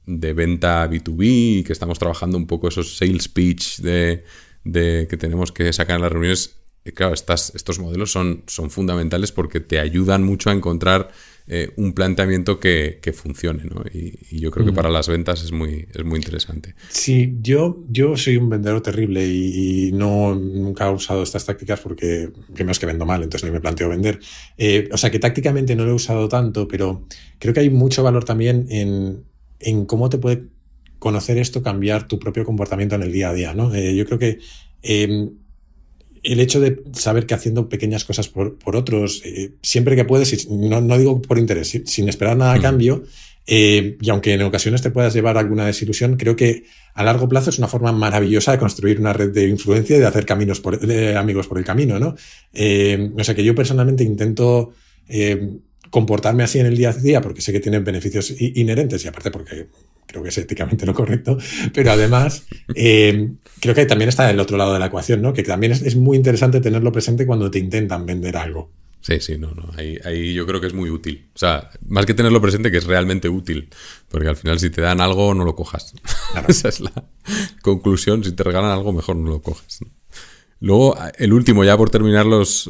S2: venta B2B y que estamos trabajando un poco esos sales pitch que tenemos que sacar en las reuniones, claro, estos modelos son fundamentales porque te ayudan mucho a encontrar un planteamiento que funcione, ¿no? Y yo creo que para las ventas es muy interesante.
S1: Sí, yo soy un vendedor terrible y nunca he usado estas tácticas porque primero es que vendo mal, entonces no me planteo vender. O sea que tácticamente no lo he usado tanto, pero creo que hay mucho valor también en cómo te puede conocer esto, cambiar tu propio comportamiento en el día a día, ¿no? Yo creo que el hecho de saber que haciendo pequeñas cosas por otros, siempre que puedes, no digo por interés, sin esperar nada a cambio, y aunque en ocasiones te puedas llevar alguna desilusión, creo que a largo plazo es una forma maravillosa de construir una red de influencia y de hacer amigos por el camino, ¿no? O sea que yo personalmente intento comportarme así en el día a día porque sé que tiene beneficios inherentes y aparte porque creo que es éticamente lo correcto, pero además creo que también está el otro lado de la ecuación, ¿no? Que también es muy interesante tenerlo presente cuando te intentan vender algo.
S2: Sí, no. Ahí yo creo que es muy útil. O sea, más que tenerlo presente, que es realmente útil. Porque al final, si te dan algo, no lo cojas. Claro. Esa es la conclusión. Si te regalan algo, mejor no lo cojas. Luego, el último, ya por terminar los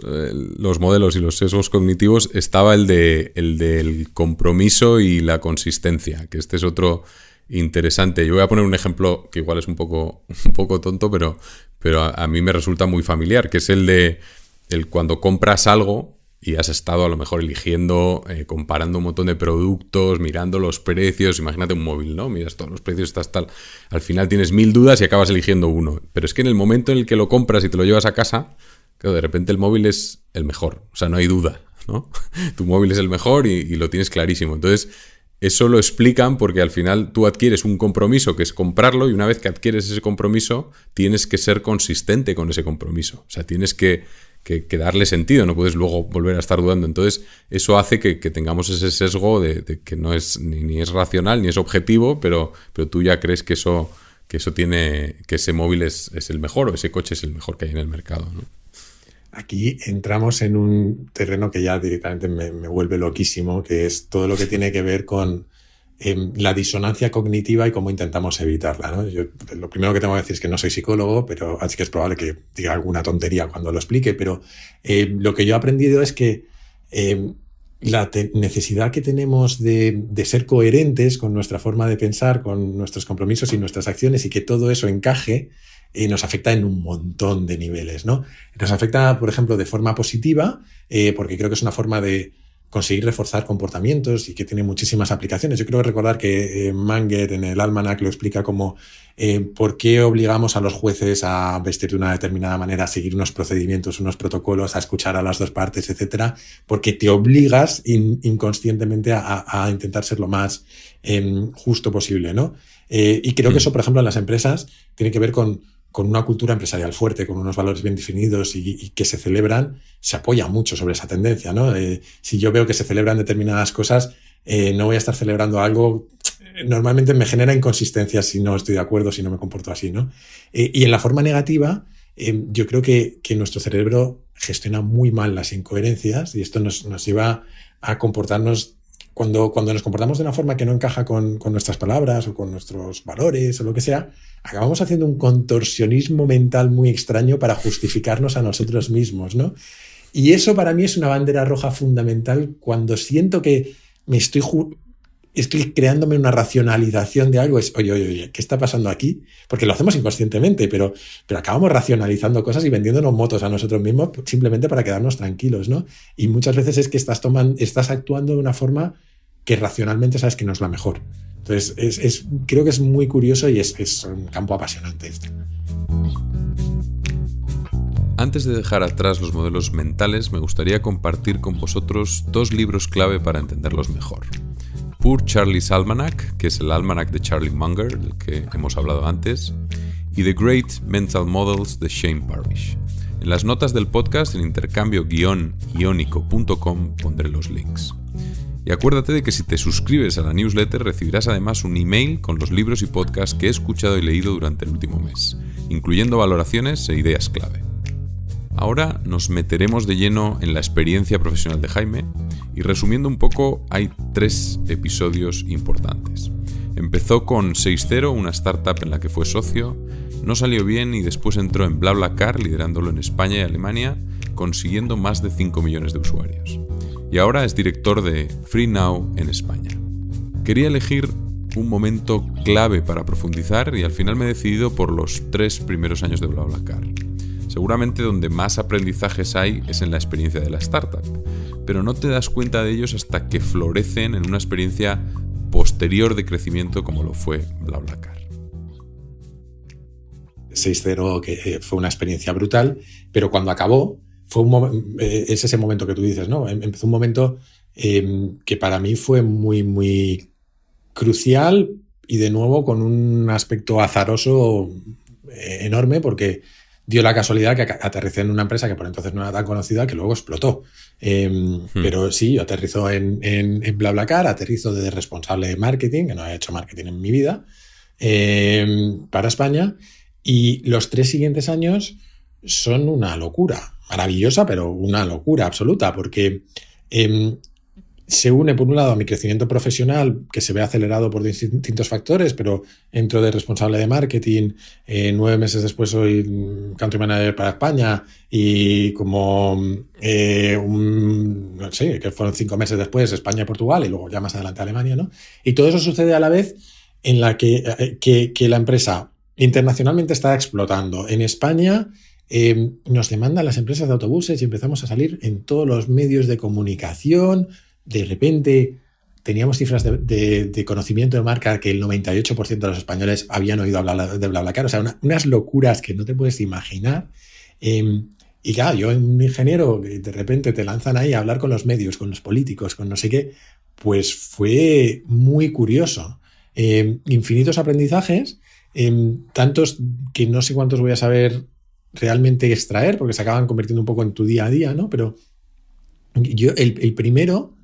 S2: modelos y los sesgos cognitivos, estaba el del compromiso y la consistencia, que este es otro interesante. Yo voy a poner un ejemplo que igual es un poco tonto, pero a mí me resulta muy familiar, que es el cuando compras algo y has estado a lo mejor eligiendo, comparando un montón de productos, mirando los precios. Imagínate un móvil, ¿no? Miras todos los precios, estás tal. Al final tienes 1000 dudas y acabas eligiendo uno. Pero es que en el momento en el que lo compras y te lo llevas a casa, claro, de repente el móvil es el mejor. O sea, no hay duda, ¿no? Tu móvil es el mejor y lo tienes clarísimo. Entonces, eso lo explican porque al final tú adquieres un compromiso que es comprarlo, y una vez que adquieres ese compromiso, tienes que ser consistente con ese compromiso. O sea, tienes que darle sentido, no puedes luego volver a estar dudando. Entonces, eso hace que tengamos ese sesgo de que no es ni es racional ni es objetivo, pero tú ya crees que eso tiene, que ese móvil es el mejor, o ese coche es el mejor que hay en el mercado, ¿no?
S1: Aquí entramos en un terreno que ya directamente me vuelve loquísimo, que es todo lo que tiene que ver con la disonancia cognitiva y cómo intentamos evitarla, ¿no? Yo lo primero que tengo que decir es que no soy psicólogo, pero así que es probable que diga alguna tontería cuando lo explique, pero lo que yo he aprendido es que la necesidad que tenemos de ser coherentes con nuestra forma de pensar, con nuestros compromisos y nuestras acciones, y que todo eso encaje, nos afecta en un montón de niveles, ¿no? Nos afecta, por ejemplo, de forma positiva, porque creo que es una forma de conseguir reforzar comportamientos y que tiene muchísimas aplicaciones. Yo creo recordar que Manger en el Almanac lo explica como por qué obligamos a los jueces a vestir de una determinada manera, a seguir unos procedimientos, unos protocolos, a escuchar a las dos partes, etcétera, porque te obligas inconscientemente a intentar ser lo más justo posible, ¿no? Y creo que eso, por ejemplo, en las empresas tiene que ver con una cultura empresarial fuerte, con unos valores bien definidos y que se celebran, se apoya mucho sobre esa tendencia, ¿no? Si yo veo que se celebran determinadas cosas, no voy a estar celebrando algo. Normalmente me genera inconsistencias si no estoy de acuerdo, si no me comporto así, ¿no? Y en la forma negativa, yo creo que nuestro cerebro gestiona muy mal las incoherencias, y esto nos lleva a comportarnos. Cuando nos comportamos de una forma que no encaja con nuestras palabras o con nuestros valores o lo que sea, acabamos haciendo un contorsionismo mental muy extraño para justificarnos a nosotros mismos, ¿no? Y eso para mí es una bandera roja fundamental cuando siento que me estoy creándome una racionalización de algo. Es, oye, ¿qué está pasando aquí? Porque lo hacemos inconscientemente, pero acabamos racionalizando cosas y vendiéndonos motos a nosotros mismos simplemente para quedarnos tranquilos, ¿no? Y muchas veces es que estás actuando de una forma que racionalmente sabes que no es la mejor. Entonces, creo que es muy curioso y es un campo apasionante este.
S2: Antes de dejar atrás los modelos mentales, me gustaría compartir con vosotros 2 libros clave para entenderlos mejor. Poor Charlie's Almanac, que es el almanac de Charlie Munger, del que hemos hablado antes, y The Great Mental Models de Shane Parrish. En las notas del podcast, en intercambio-iónico.com, pondré los links. Y acuérdate de que si te suscribes a la newsletter recibirás además un email con los libros y podcasts que he escuchado y leído durante el último mes, incluyendo valoraciones e ideas clave. Ahora nos meteremos de lleno en la experiencia profesional de Jaime y, resumiendo un poco, hay 3 episodios importantes. Empezó con 6.0, una startup en la que fue socio, no salió bien y después entró en BlaBlaCar, liderándolo en España y Alemania, consiguiendo más de 5 millones de usuarios. Y ahora es director de FreeNow en España. Quería elegir un momento clave para profundizar y al final me he decidido por los 3 primeros años de BlaBlaCar. Seguramente donde más aprendizajes hay es en la experiencia de la startup, pero no te das cuenta de ellos hasta que florecen en una experiencia posterior de crecimiento como lo fue BlaBlaCar.
S1: 6.0 que fue una experiencia brutal, pero cuando acabó es ese momento que tú dices, ¿no? Empezó un momento que para mí fue muy, muy crucial y de nuevo con un aspecto azaroso enorme, porque dio la casualidad que aterricé en una empresa que por entonces no era tan conocida, que luego explotó. Pero sí, yo aterrizo en BlaBlaCar, aterrizo de responsable de marketing, que no he hecho marketing en mi vida, para España, y los 3 siguientes años son una locura, maravillosa, pero una locura absoluta, porque se une, por un lado, a mi crecimiento profesional, que se ve acelerado por distintos factores, pero entro de responsable de marketing, 9 meses después soy country manager para España, y como no sé, que fueron 5 meses después España y Portugal, y luego ya más adelante Alemania, ¿no? Y todo eso sucede a la vez en la que la empresa internacionalmente está explotando. En España nos demandan las empresas de autobuses y empezamos a salir en todos los medios de comunicación. De repente teníamos cifras de conocimiento de marca que el 98% de los españoles habían oído hablar de BlaBlaCar. O sea, unas locuras que no te puedes imaginar. Y claro, yo, un ingeniero, de repente te lanzan ahí a hablar con los medios, con los políticos, con no sé qué, pues fue muy curioso. Infinitos aprendizajes, tantos que no sé cuántos voy a saber realmente extraer, porque se acaban convirtiendo un poco en tu día a día, ¿no? Pero yo, el primero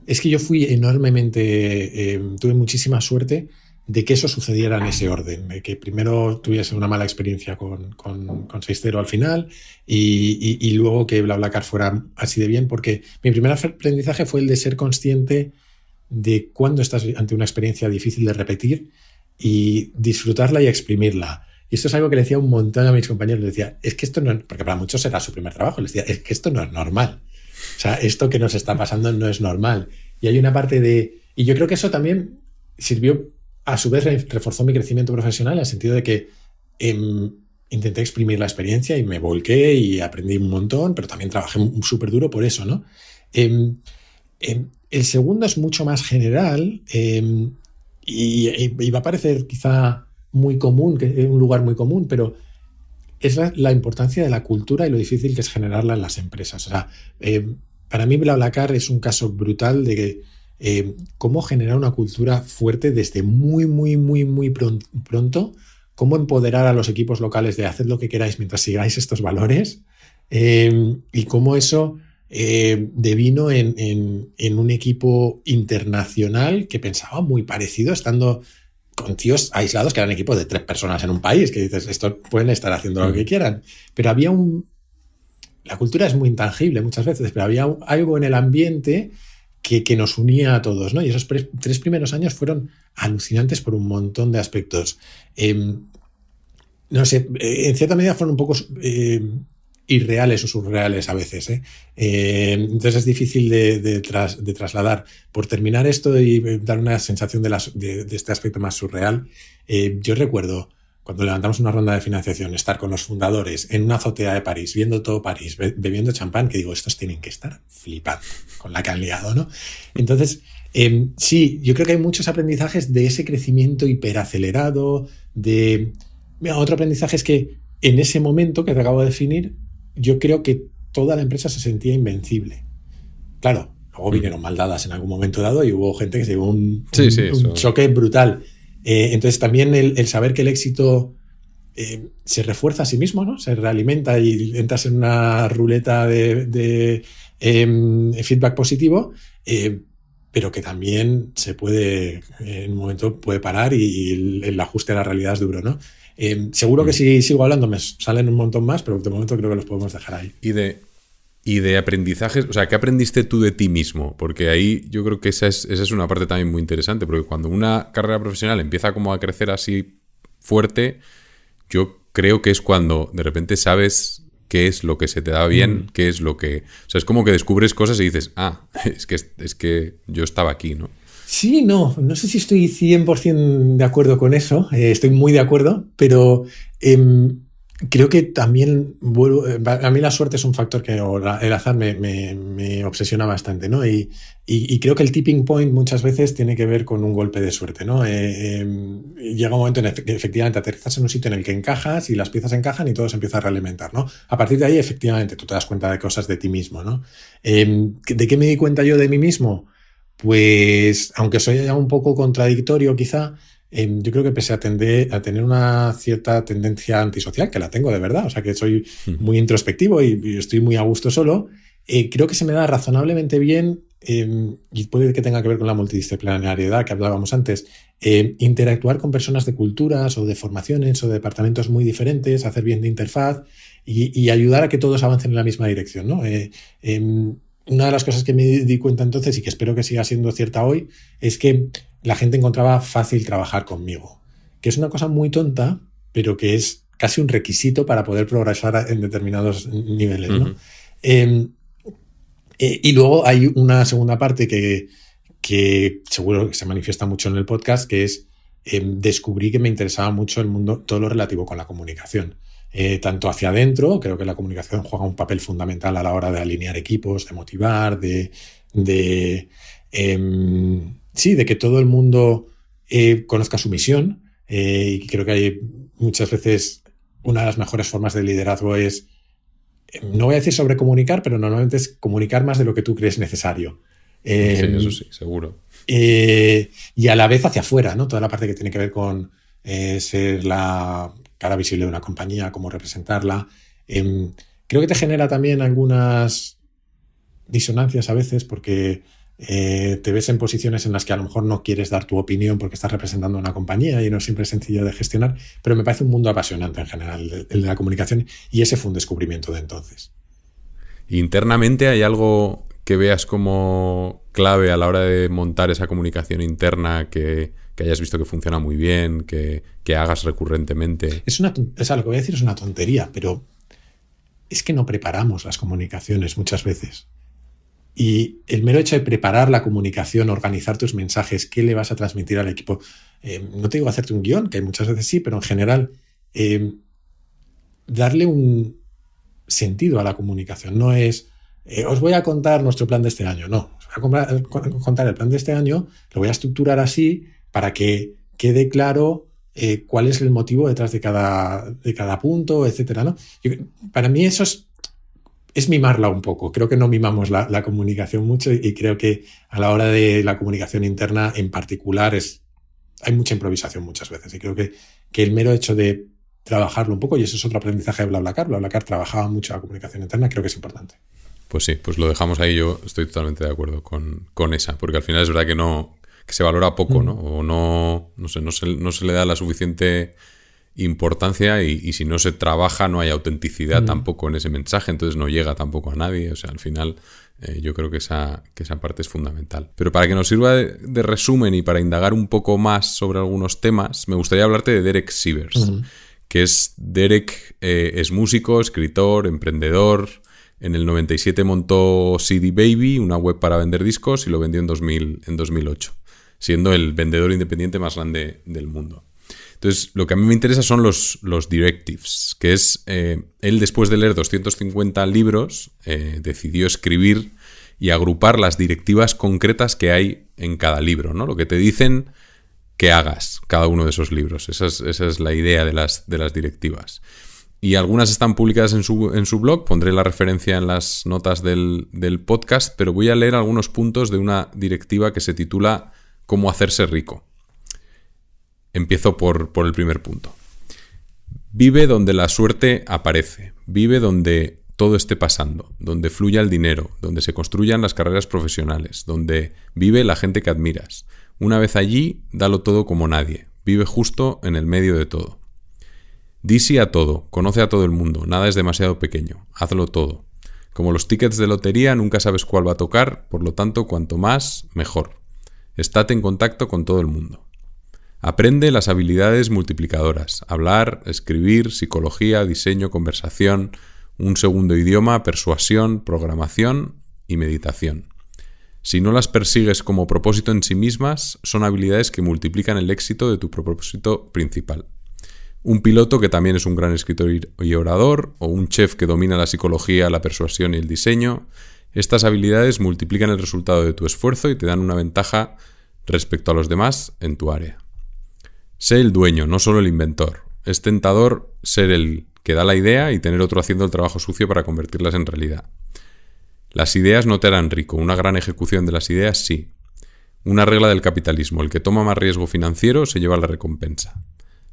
S1: es que yo fui enormemente, tuve muchísima suerte de que eso sucediera en ese orden, de que primero tuviese una mala experiencia con 6.0 al final y luego que BlaBlaCar fuera así de bien, porque mi primer aprendizaje fue el de ser consciente de cuándo estás ante una experiencia difícil de repetir y disfrutarla y exprimirla. Y esto es algo que le decía un montón a mis compañeros. Les decía, es que esto no, porque para muchos era su primer trabajo, les decía, es que esto no es normal. O sea, esto que nos está pasando no es normal. Y hay una parte de... Y yo creo que eso también sirvió, a su vez reforzó mi crecimiento profesional, en el sentido de que intenté exprimir la experiencia y me volqué y aprendí un montón, pero también trabajé súper duro por eso, ¿no? El segundo es mucho más general y va a parecer quizá muy común, que es un lugar muy común, pero es la importancia de la cultura y lo difícil que es generarla en las empresas. O sea, para mí BlaBlaCar es un caso brutal de cómo generar una cultura fuerte desde muy pronto, cómo empoderar a los equipos locales de hacer lo que queráis mientras sigáis estos valores, y cómo eso devino en un equipo internacional que pensaba muy parecido, estando con tíos aislados que eran equipos de 3 personas en un país, que dices, estos pueden estar haciendo lo que quieran. Pero había la cultura es muy intangible muchas veces, pero había algo en el ambiente que nos unía a todos, ¿no? Y esos 3 primeros años fueron alucinantes por un montón de aspectos. No sé, en cierta medida fueron un poco irreales o surreales a veces, ¿eh? Entonces es difícil de trasladar. Por terminar esto y dar una sensación de este aspecto más surreal, yo recuerdo cuando levantamos una ronda de financiación, estar con los fundadores en una azotea de París, viendo todo París, bebiendo champán, que digo, estos tienen que estar flipando con la que han liado, ¿no? Entonces, sí, yo creo que hay muchos aprendizajes de ese crecimiento hiperacelerado, otro aprendizaje es que en ese momento que te acabo de definir, yo creo que toda la empresa se sentía invencible. Claro, luego vinieron maldadas en algún momento dado y hubo gente que se llevó un choque brutal. Entonces también el saber que el éxito se refuerza a sí mismo, ¿no? Se realimenta y entras en una ruleta de feedback positivo, pero que también se puede, en un momento puede parar y el ajuste a la realidad es duro, ¿no? Seguro que si sigo hablando me salen un montón más, pero de momento creo que los podemos dejar ahí.
S2: Y de aprendizajes, o sea, ¿qué aprendiste tú de ti mismo? Porque ahí yo creo que esa es una parte también muy interesante, porque cuando una carrera profesional empieza como a crecer así fuerte, yo creo que es cuando de repente sabes qué es lo que se te da bien, qué es lo que... O sea, es como que descubres cosas y dices, es que yo estaba aquí, ¿no?
S1: Sí, no sé si estoy 100% de acuerdo con eso, estoy muy de acuerdo, pero creo que también a mí la suerte es un factor que el azar me obsesiona bastante, ¿no? Y creo que el tipping point muchas veces tiene que ver con un golpe de suerte, ¿no? Llega un momento en que efectivamente aterrizas en un sitio en el que encajas y las piezas encajan y todo se empieza a realimentar, ¿no? A partir de ahí, efectivamente, tú te das cuenta de cosas de ti mismo, ¿no? ¿De qué me di cuenta yo de mí mismo? Pues, aunque soy ya un poco contradictorio quizá, yo creo que pese a tener una cierta tendencia antisocial, que la tengo de verdad, o sea que soy muy introspectivo y estoy muy a gusto solo, creo que se me da razonablemente bien, y puede que tenga que ver con la multidisciplinariedad que hablábamos antes, interactuar con personas de culturas o de formaciones o de departamentos muy diferentes, hacer bien de interfaz y ayudar a que todos avancen en la misma dirección, ¿no? Una de las cosas que me di cuenta entonces y que espero que siga siendo cierta hoy es que la gente encontraba fácil trabajar conmigo, que es una cosa muy tonta, pero que es casi un requisito para poder progresar en determinados niveles, ¿no? Y luego hay una segunda parte que seguro que se manifiesta mucho en el podcast, que es descubrí que me interesaba mucho el mundo, todo lo relativo con la comunicación. Tanto hacia adentro, creo que la comunicación juega un papel fundamental a la hora de alinear equipos, de motivar, de que todo el mundo conozca su misión. Y creo que hay muchas veces una de las mejores formas de liderazgo es, no voy a decir sobrecomunicar, pero normalmente es comunicar más de lo que tú crees necesario.
S2: Sí, eso sí, seguro.
S1: Y a la vez hacia afuera, ¿no? Toda la parte que tiene que ver con ser la cara visible de una compañía, cómo representarla. Creo que te genera también algunas disonancias a veces porque te ves en posiciones en las que a lo mejor no quieres dar tu opinión porque estás representando una compañía y no siempre es sencillo de gestionar, pero me parece un mundo apasionante en general, el de la comunicación, y ese fue un descubrimiento de entonces.
S2: ¿Internamente hay algo que veas como clave a la hora de montar esa comunicación interna que hayas visto que funciona muy bien, que hagas recurrentemente?
S1: Lo que voy a decir es una tontería, pero es que no preparamos las comunicaciones muchas veces. Y el mero hecho de preparar la comunicación, organizar tus mensajes, qué le vas a transmitir al equipo, no te digo hacerte un guión, que muchas veces sí, pero en general darle un sentido a la comunicación. No es, os voy a contar nuestro plan de este año, no. Os voy a contar el plan de este año, lo voy a estructurar así para que quede claro cuál es el motivo detrás de cada punto, etcétera, ¿no? Para mí eso es mimarla un poco. Creo que no mimamos la comunicación mucho y creo que a la hora de la comunicación interna en particular hay mucha improvisación muchas veces, y creo que el mero hecho de trabajarlo un poco, y eso es otro aprendizaje de BlaBlaCar. BlaBlaCar trabajaba mucho la comunicación interna, creo que es importante.
S2: Pues sí, pues lo dejamos ahí. Yo estoy totalmente de acuerdo con esa, porque al final es verdad que se valora poco, ¿no? O no se le da la suficiente importancia y si no se trabaja no hay autenticidad tampoco en ese mensaje, entonces no llega tampoco a nadie. O sea, al final yo creo que esa parte es fundamental. Pero para que nos sirva de resumen y para indagar un poco más sobre algunos temas, me gustaría hablarte de Derek Sivers, que es Derek, es músico, escritor, emprendedor. En el 97 montó CD Baby, una web para vender discos, y lo vendió en 2008, siendo el vendedor independiente más grande del mundo. Entonces, lo que a mí me interesa son los directives, que es, él después de leer 250 libros, decidió escribir y agrupar las directivas concretas que hay en cada libro, ¿no? Lo que te dicen que hagas cada uno de esos libros. Esa es la idea de las directivas. Y algunas están publicadas en su blog, pondré la referencia en las notas del podcast, pero voy a leer algunos puntos de una directiva que se titula «Cómo hacerse rico». Empiezo por el primer punto. Vive donde la suerte aparece, vive donde todo esté pasando, donde fluya el dinero, donde se construyan las carreras profesionales, donde vive la gente que admiras. Una vez allí, dalo todo como nadie, vive justo en el medio de todo. Di sí a todo, conoce a todo el mundo, nada es demasiado pequeño, hazlo todo. Como los tickets de lotería, nunca sabes cuál va a tocar, por lo tanto, cuanto más, mejor. Estate en contacto con todo el mundo. Aprende las habilidades multiplicadoras, hablar, escribir, psicología, diseño, conversación, un segundo idioma, persuasión, programación y meditación. Si no las persigues como propósito en sí mismas, son habilidades que multiplican el éxito de tu propósito principal. Un piloto que también es un gran escritor y orador, o un chef que domina la psicología, la persuasión y el diseño, estas habilidades multiplican el resultado de tu esfuerzo y te dan una ventaja respecto a los demás en tu área. Sé el dueño, no solo el inventor. Es tentador ser el que da la idea y tener otro haciendo el trabajo sucio para convertirlas en realidad. Las ideas no te harán rico, una gran ejecución de las ideas sí. Una regla del capitalismo, el que toma más riesgo financiero se lleva la recompensa.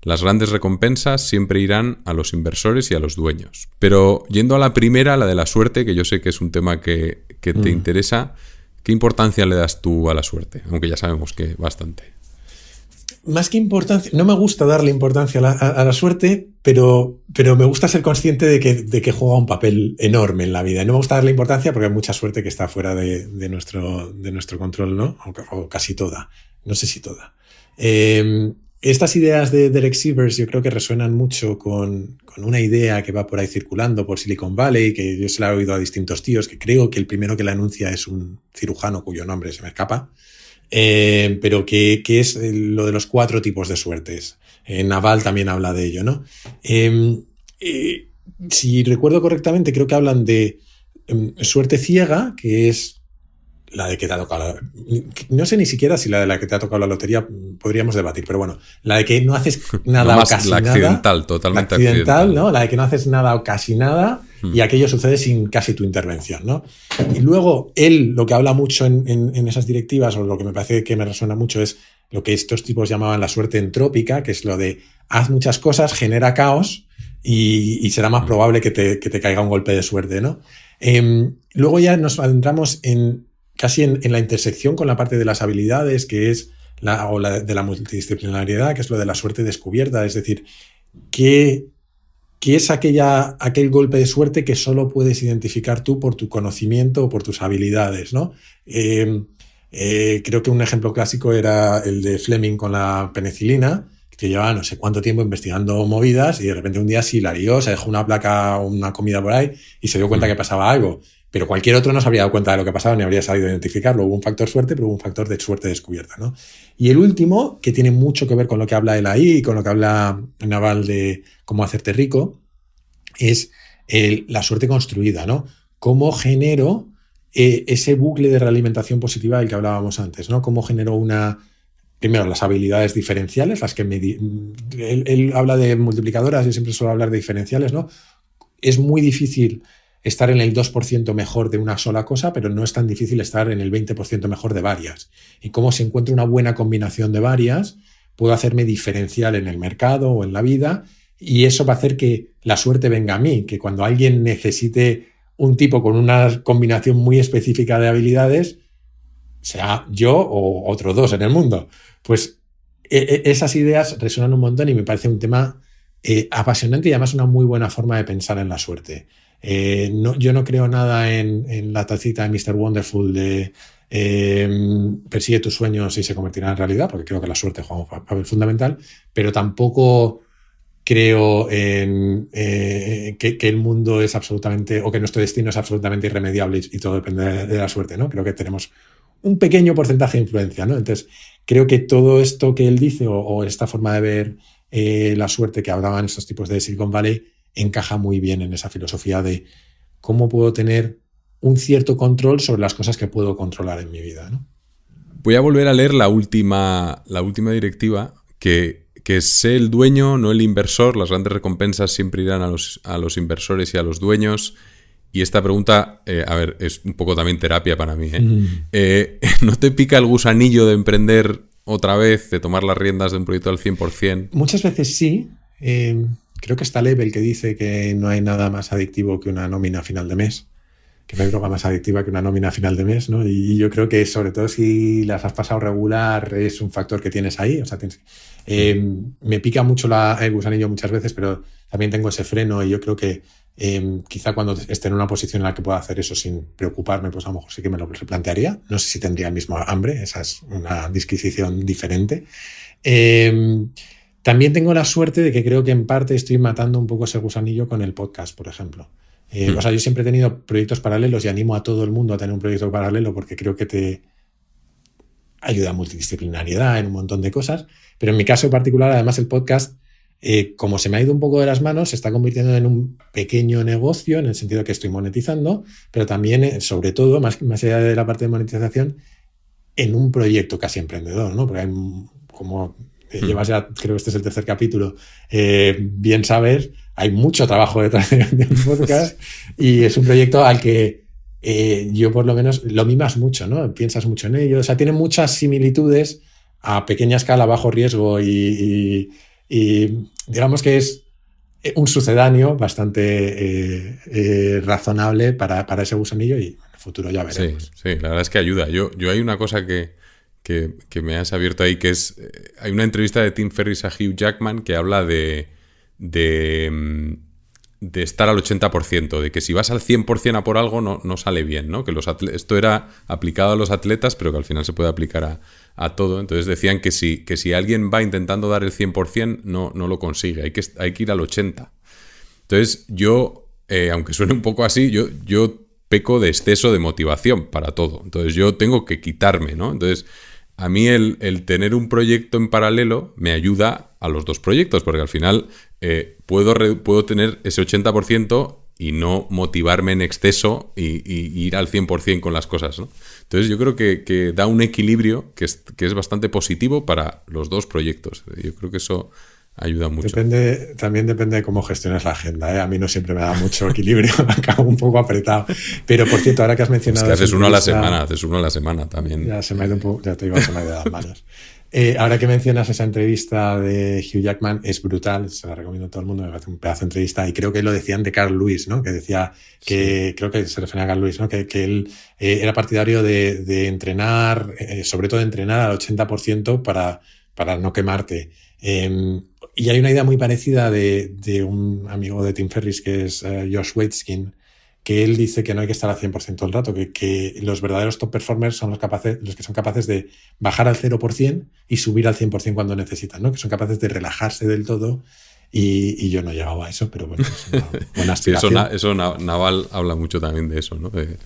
S2: las grandes recompensas siempre irán a los inversores y a los dueños. Pero yendo a la primera, la de la suerte, que yo sé que es un tema que te interesa, ¿qué importancia le das tú a la suerte? Aunque ya sabemos que bastante.
S1: Más que importancia, no me gusta darle importancia a la suerte, pero me gusta ser consciente de que juega un papel enorme en la vida. No me gusta darle importancia porque hay mucha suerte que está fuera de nuestro control, ¿no? O casi toda. No sé si toda. Estas ideas de Derek Sivers yo creo que resuenan mucho con una idea que va por ahí circulando por Silicon Valley, que yo se la he oído a distintos tíos, que creo que el primero que la anuncia es un cirujano cuyo nombre se me escapa, pero que es lo de los 4 tipos de suertes. Naval también habla de ello, ¿no? Si recuerdo correctamente, creo que hablan de suerte ciega, que es la de que te ha tocado. No sé ni siquiera si la de la que te ha tocado la lotería podríamos debatir, pero bueno, la de que no haces nada
S2: no
S1: o casi
S2: la accidental,
S1: nada.
S2: Totalmente
S1: la accidental, ¿no? La de que no haces nada o casi nada y aquello sucede sin casi tu intervención, ¿no? Y luego él lo que habla mucho en esas directivas, o lo que me parece que me resuena mucho, es lo que estos tipos llamaban la suerte entrópica, que es lo de haz muchas cosas, genera caos y será más probable que te caiga un golpe de suerte, ¿no? Luego ya nos adentramos casi en la intersección con la parte de las habilidades, que es de la multidisciplinariedad, que es lo de la suerte descubierta, es decir, ¿qué es aquel golpe de suerte que solo puedes identificar tú por tu conocimiento o por tus habilidades, ¿no? Creo que un ejemplo clásico era el de Fleming con la penicilina, que llevaba no sé cuánto tiempo investigando movidas y de repente un día sí la lió, se dejó una placa o una comida por ahí y se dio cuenta que pasaba algo. Pero cualquier otro no se habría dado cuenta de lo que pasaba ni habría sabido identificarlo. Hubo un factor suerte, pero hubo un factor de suerte descubierta, ¿no? Y el último, que tiene mucho que ver con lo que habla él ahí y con lo que habla Naval de cómo hacerte rico, es la suerte construida, ¿no? Cómo genero ese bucle de realimentación positiva del que hablábamos antes, ¿no? Cómo genero primero, las habilidades diferenciales, las que él habla de multiplicadoras, yo siempre suelo hablar de diferenciales, ¿no? Es muy difícil estar en el 2% mejor de una sola cosa, pero no es tan difícil estar en el 20% mejor de varias. Y cómo si encuentro una buena combinación de varias, puedo hacerme diferencial en el mercado o en la vida, y eso va a hacer que la suerte venga a mí, que cuando alguien necesite un tipo con una combinación muy específica de habilidades, sea yo o otros 2 en el mundo. Pues esas ideas resuenan un montón y me parece un tema apasionante y además una muy buena forma de pensar en la suerte. Yo no creo nada en la tacita de Mr. Wonderful de persigue tus sueños y se convertirá en realidad, porque creo que la suerte juega un papel fundamental, pero tampoco creo en que el mundo es absolutamente, o que nuestro destino es absolutamente irremediable y todo depende de la suerte, ¿no? Creo que tenemos un pequeño porcentaje de influencia, ¿no? Entonces, creo que todo esto que él dice o esta forma de ver la suerte que hablaban estos tipos de Silicon Valley encaja muy bien en esa filosofía de cómo puedo tener un cierto control sobre las cosas que puedo controlar en mi vida, ¿no?
S2: Voy a volver a leer la última directiva, que sé el dueño, no el inversor. Las grandes recompensas siempre irán a los inversores y a los dueños. Y esta pregunta, es un poco también terapia para mí, ¿eh? ¿No te pica el gusanillo de emprender otra vez, de tomar las riendas de un proyecto al 100%?
S1: Muchas veces sí. Creo que está Level, que dice que no hay nada más adictivo que una nómina a final de mes, que no hay droga más adictiva que una nómina a final de mes, ¿no? Y yo creo que sobre todo si las has pasado regular es un factor que tienes ahí. O sea, me pica mucho el gusanillo muchas veces, pero también tengo ese freno y yo creo que quizá cuando esté en una posición en la que pueda hacer eso sin preocuparme, pues a lo mejor sí que me lo replantearía. No sé si tendría el mismo hambre, esa es una disquisición diferente. También tengo la suerte de que creo que en parte estoy matando un poco ese gusanillo con el podcast, por ejemplo. O sea, yo siempre he tenido proyectos paralelos y animo a todo el mundo a tener un proyecto paralelo porque creo que te ayuda a multidisciplinariedad en un montón de cosas. Pero en mi caso en particular, además, el podcast, como se me ha ido un poco de las manos, se está convirtiendo en un pequeño negocio en el sentido de que estoy monetizando, pero también, sobre todo, más allá de la parte de monetización, en un proyecto casi emprendedor, ¿no? Porque hay como... llevas ya, creo que este es el 3er capítulo, bien sabes, hay mucho trabajo detrás de un podcast y es un proyecto al que yo por lo menos lo mimas mucho, ¿no? Piensas mucho en ello, o sea, tiene muchas similitudes a pequeña escala, bajo riesgo y Y digamos que es un sucedáneo bastante razonable para ese gusanillo, y en el futuro ya veremos.
S2: Sí, la verdad es que ayuda. Yo hay una cosa que me has abierto ahí, que es... hay una entrevista de Tim Ferriss a Hugh Jackman que habla de estar al 80%, de que si vas al 100% a por algo no sale bien, ¿no? Que esto era aplicado a los atletas, pero que al final se puede aplicar a todo. Entonces decían que si alguien va intentando dar el 100%, no lo consigue, hay que ir al 80%. Entonces yo, aunque suene un poco así, yo peco de exceso de motivación para todo. Entonces yo tengo que quitarme, ¿no? Entonces a mí el tener un proyecto en paralelo me ayuda a los dos proyectos, porque al final puedo tener ese 80% y no motivarme en exceso y ir al 100% con las cosas, ¿no? Entonces yo creo que da un equilibrio que es bastante positivo para los dos proyectos. Yo creo que eso ayuda mucho.
S1: También depende de cómo gestiones la agenda, ¿eh? A mí no siempre me da mucho equilibrio, acabo un poco apretado. Pero por cierto, ahora que has mencionado...
S2: Es que haces uno a la semana también.
S1: Ya se me ha ido un poco, ya te digo, se me ha ido de las manos. Ahora que mencionas esa entrevista de Hugh Jackman, es brutal, se la recomiendo a todo el mundo, me parece un pedazo de entrevista, y creo que lo decían de Carl Lewis, ¿no? Que decía que, creo que se refería a Carl Lewis, ¿no? Que él era partidario de entrenar, sobre todo de entrenar al 80% para no quemarte. Y hay una idea muy parecida de un amigo de Tim Ferriss, que es Josh Waitzkin, que él dice que no hay que estar al 100% todo el rato, que los verdaderos top performers son los que son capaces de bajar al 0% y subir al 100% cuando necesitan, ¿no? Que son capaces de relajarse del todo, y yo no he llegado a eso, pero bueno, es una buena aspiración.
S2: Sí, eso Naval habla mucho también de eso, ¿no? De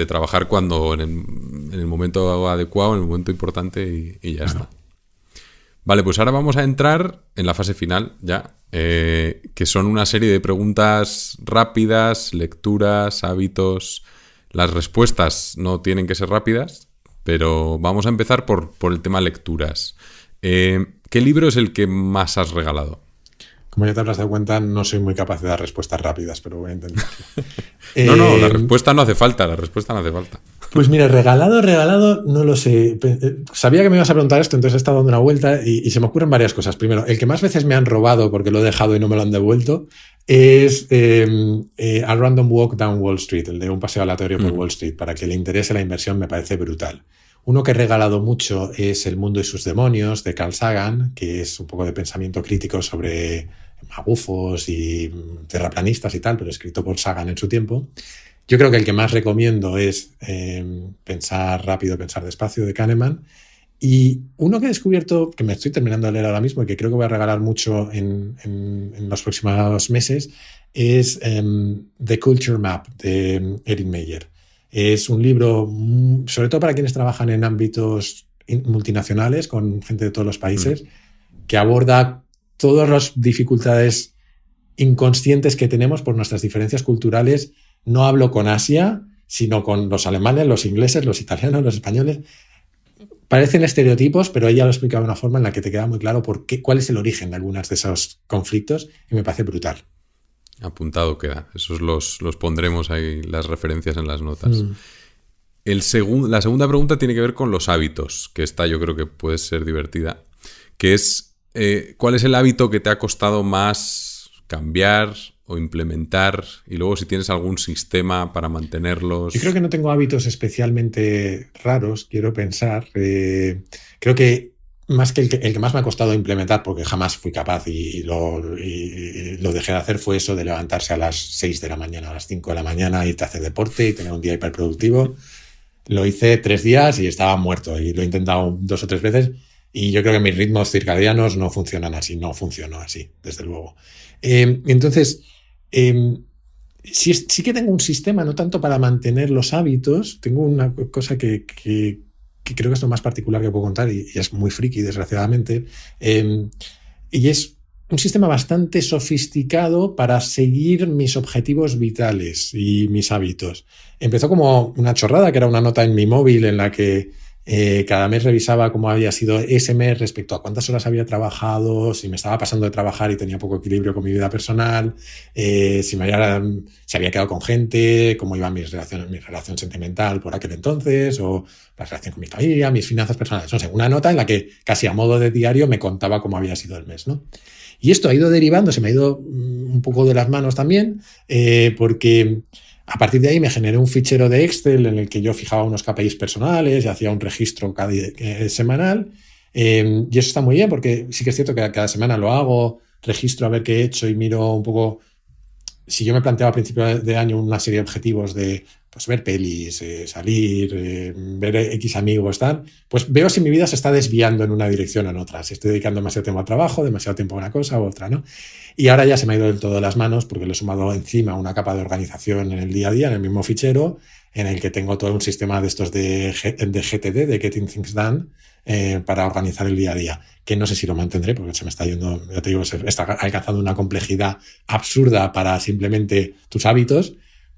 S2: trabajar cuando en el momento adecuado, en el momento importante, y ya está. Vale, pues ahora vamos a entrar en la fase final ya, que son una serie de preguntas rápidas, lecturas, hábitos. Las respuestas no tienen que ser rápidas, pero vamos a empezar por el tema lecturas. ¿Qué libro es el que más has regalado?
S1: Como ya te habrás dado cuenta, no soy muy capaz de dar respuestas rápidas, pero voy a intentarlo.
S2: No, la respuesta no hace falta.
S1: Pues mira, regalado, no lo sé. Sabía que me ibas a preguntar esto, entonces he estado dando una vuelta y se me ocurren varias cosas. Primero, el que más veces me han robado porque lo he dejado y no me lo han devuelto es A Random Walk Down Wall Street, el de un paseo aleatorio por Wall Street. Para que le interese la inversión, me parece brutal. Uno que he regalado mucho es El mundo y sus demonios, de Carl Sagan, que es un poco de pensamiento crítico sobre magufos y terraplanistas y tal, pero escrito por Sagan en su tiempo. Yo creo que el que más recomiendo es Pensar rápido, pensar despacio, de Kahneman. Y uno que he descubierto, que me estoy terminando de leer ahora mismo y que creo que voy a regalar mucho en los próximos meses, es The Culture Map, de Erin Meyer. Es un libro, sobre todo para quienes trabajan en ámbitos multinacionales, con gente de todos los países, que aborda todas las dificultades inconscientes que tenemos por nuestras diferencias culturales. No hablo con Asia, sino con los alemanes, los ingleses, los italianos, los españoles. Parecen estereotipos, pero ella lo explica de una forma en la que te queda muy claro cuál es el origen de algunos de esos conflictos, y me parece brutal.
S2: Apuntado queda. Esos los pondremos ahí, las referencias en las notas. La segunda pregunta tiene que ver con los hábitos, que esta yo creo que puede ser divertida, que es ¿cuál es el hábito que te ha costado más cambiar o implementar? Y luego si tienes algún sistema para mantenerlos.
S1: Yo creo que no tengo hábitos especialmente raros, quiero pensar. Creo que más que el que más me ha costado implementar, porque jamás fui capaz y lo dejé de hacer, fue eso de levantarse a las 6 de la mañana, a las 5 de la mañana, irte a hacer deporte y tener un día hiperproductivo. Lo hice 3 días y estaba muerto, y lo he intentado 2 o 3 veces, y yo creo que mis ritmos circadianos no funcionan así, no funcionó así, desde luego. Entonces, sí que tengo un sistema, no tanto para mantener los hábitos. Tengo una cosa que creo que es lo más particular que puedo contar, y es muy friki, desgraciadamente, y es un sistema bastante sofisticado para seguir mis objetivos vitales y mis hábitos. Empezó como una chorrada, que era una nota en mi móvil en la que Cada mes revisaba cómo había sido ese mes respecto a cuántas horas había trabajado, si me estaba pasando de trabajar y tenía poco equilibrio con mi vida personal, si había quedado con gente, cómo iba mi relación sentimental por aquel entonces, o la relación con mi familia, mis finanzas personales. No sé, una nota en la que casi a modo de diario me contaba cómo había sido el mes, ¿no? Y esto ha ido derivando, se me ha ido un poco de las manos también, porque a partir de ahí me generé un fichero de Excel en el que yo fijaba unos KPIs personales y hacía un registro semanal. Y eso está muy bien porque sí que es cierto que cada semana lo hago, registro a ver qué he hecho y miro un poco. Si yo me planteaba a principio de año una serie de objetivos de pues, ver pelis, salir, ver X amigos, tal, pues veo si mi vida se está desviando en una dirección o en otra. Si estoy dedicando demasiado tiempo al trabajo, demasiado tiempo a una cosa u otra, ¿no? Y ahora ya se me ha ido del todo de las manos porque le he sumado encima una capa de organización en el día a día, en el mismo fichero, en el que tengo todo un sistema de estos de GTD, de Getting Things Done, para organizar el día a día, que no sé si lo mantendré porque se me está yendo, ya te digo, se está alcanzando una complejidad absurda para simplemente tus hábitos,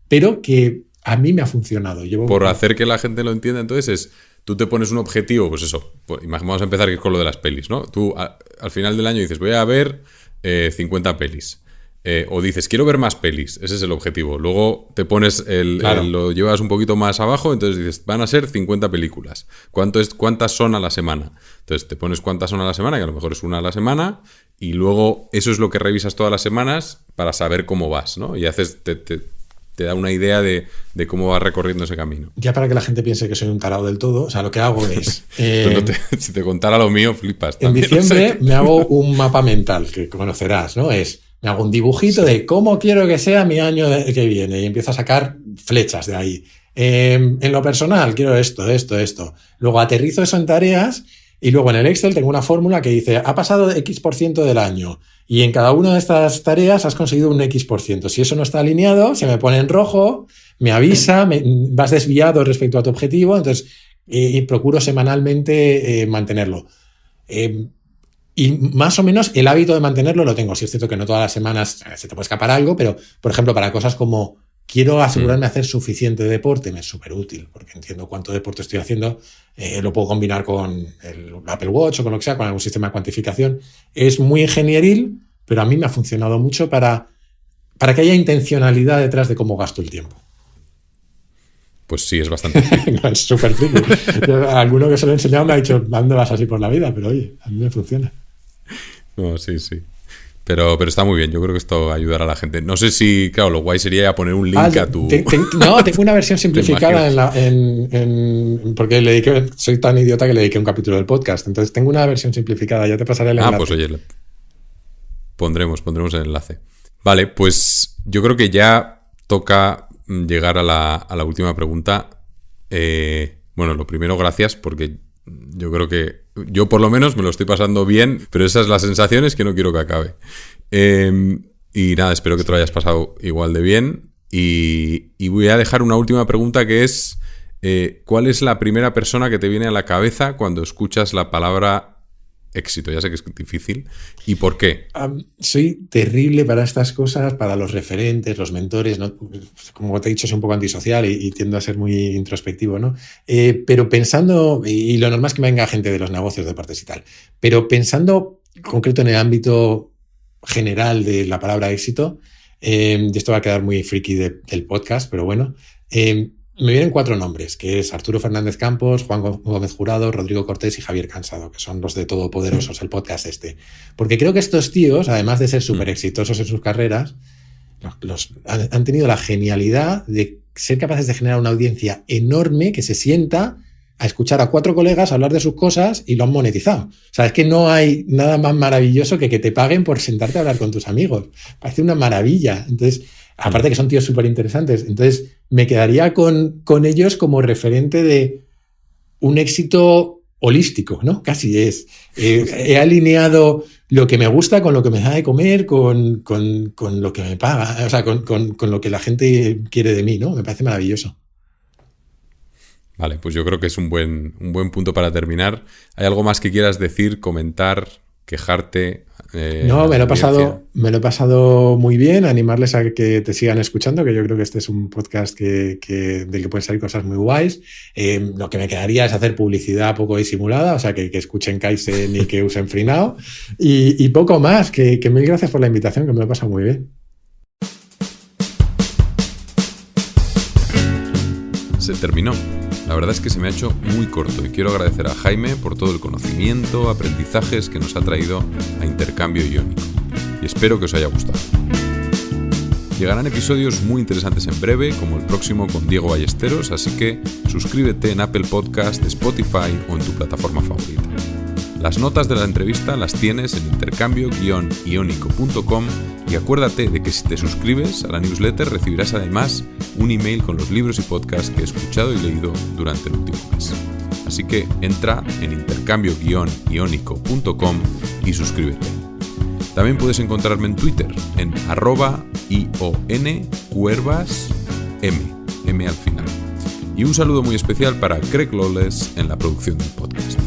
S1: pero que a mí me ha funcionado.
S2: Por hacer que la gente lo entienda, entonces tú te pones un objetivo, pues eso, pues vamos a empezar con lo de las pelis, ¿no? Tú al final del año dices, voy a ver 50 pelis. O dices, quiero ver más pelis, ese es el objetivo. Luego te pones lo llevas un poquito más abajo, entonces dices, van a ser 50 películas. ¿Cuántas son a la semana? Entonces te pones cuántas son a la semana, que a lo mejor es una a la semana, y luego eso es lo que revisas todas las semanas para saber cómo vas, ¿no? Y te da una idea de cómo vas recorriendo ese camino.
S1: Ya para que la gente piense que soy un tarado del todo, o sea, lo que hago es...
S2: si te contara lo mío, flipas.
S1: También, en diciembre me hago un mapa mental, que conocerás, ¿no? Me hago un dibujito de cómo quiero que sea mi año que viene y empiezo a sacar flechas de ahí. En lo personal, quiero esto. Luego aterrizo eso en tareas y luego en el Excel tengo una fórmula que dice, ha pasado X% del año y en cada una de estas tareas has conseguido un X%. Si eso no está alineado, se me pone en rojo, me avisa, vas desviado respecto a tu objetivo, entonces procuro semanalmente mantenerlo. Y más o menos el hábito de mantenerlo lo tengo. Sí es cierto que no todas las semanas se te puede escapar algo, pero, por ejemplo, para cosas como quiero asegurarme de hacer suficiente deporte, me es súper útil, porque entiendo cuánto deporte estoy haciendo, lo puedo combinar con el Apple Watch o con lo que sea, con algún sistema de cuantificación. Es muy ingenieril, pero a mí me ha funcionado mucho para que haya intencionalidad detrás de cómo gasto el tiempo.
S2: Pues sí, es bastante
S1: no, es súper friki. Alguno que se lo he enseñado me ha dicho, ¿a dónde vas así por la vida? Pero oye, a mí me funciona.
S2: No, sí. Pero está muy bien. Yo creo que esto ayudará a la gente. No sé si, claro, lo guay sería poner un link a tu...
S1: No, tengo una versión simplificada porque soy tan idiota que le dediqué un capítulo del podcast. Entonces tengo una versión simplificada. Ya te pasaré el enlace.
S2: Pues oye, pondremos el enlace. Vale, pues yo creo que ya toca llegar a la última pregunta. Bueno, lo primero, gracias, porque yo creo que yo por lo menos me lo estoy pasando bien, pero esa es la sensación, es que no quiero que acabe. Y nada, espero que te lo hayas pasado igual de bien. Y voy a dejar una última pregunta que es, ¿cuál es la primera persona que te viene a la cabeza cuando escuchas la palabra éxito? Ya sé que es difícil. ¿Y por qué?
S1: Soy terrible para estas cosas, para los referentes, los mentores, ¿no? Como te he dicho, soy un poco antisocial y tiendo a ser muy introspectivo, ¿no? Pero pensando, y lo normal es que me venga gente de los negocios, deportes y tal, pero pensando concreto en el ámbito general de la palabra éxito, y esto va a quedar muy friki del podcast, pero bueno, me vienen 4 nombres, que es Arturo Fernández Campos, Juan Gómez Jurado, Rodrigo Cortés y Javier Cansado, que son los de Todopoderosos, el podcast este. Porque creo que estos tíos, además de ser súper exitosos en sus carreras, han tenido la genialidad de ser capaces de generar una audiencia enorme que se sienta a escuchar a 4 colegas hablar de sus cosas y lo han monetizado. O sea, es que no hay nada más maravilloso que te paguen por sentarte a hablar con tus amigos. Parece una maravilla. Entonces, aparte que son tíos súper interesantes. Entonces, me quedaría con ellos como referente de un éxito holístico, ¿no? Casi es. He alineado lo que me gusta con lo que me da de comer, con lo que me paga, o sea, con lo que la gente quiere de mí, ¿no? Me parece maravilloso.
S2: Vale, pues yo creo que es un buen punto para terminar. ¿Hay algo más que quieras decir, comentar, quejarte.
S1: No, me lo he pasado muy bien. Animarles a que te sigan escuchando, que yo creo que este es un podcast del que pueden salir cosas muy guays. Lo que me quedaría es hacer publicidad poco disimulada, o sea, que escuchen Kaizen y que usen FreeNow. Y poco más, que mil gracias por la invitación, que me lo he pasado muy bien.
S2: Se terminó. La verdad es que se me ha hecho muy corto y quiero agradecer a Jaime por todo el conocimiento, aprendizajes que nos ha traído a Intercambio Iónico. Y espero que os haya gustado. Llegarán episodios muy interesantes en breve, como el próximo con Diego Ballesteros, así que suscríbete en Apple Podcast, Spotify o en tu plataforma favorita. Las notas de la entrevista las tienes en intercambio-iónico.com y acuérdate de que si te suscribes a la newsletter recibirás además un email con los libros y podcasts que he escuchado y leído durante el último mes. Así que entra en intercambio-iónico.com y suscríbete. También puedes encontrarme en Twitter en @ioncuervasm, M al final. Y un saludo muy especial para Craig Lawless en la producción del podcast.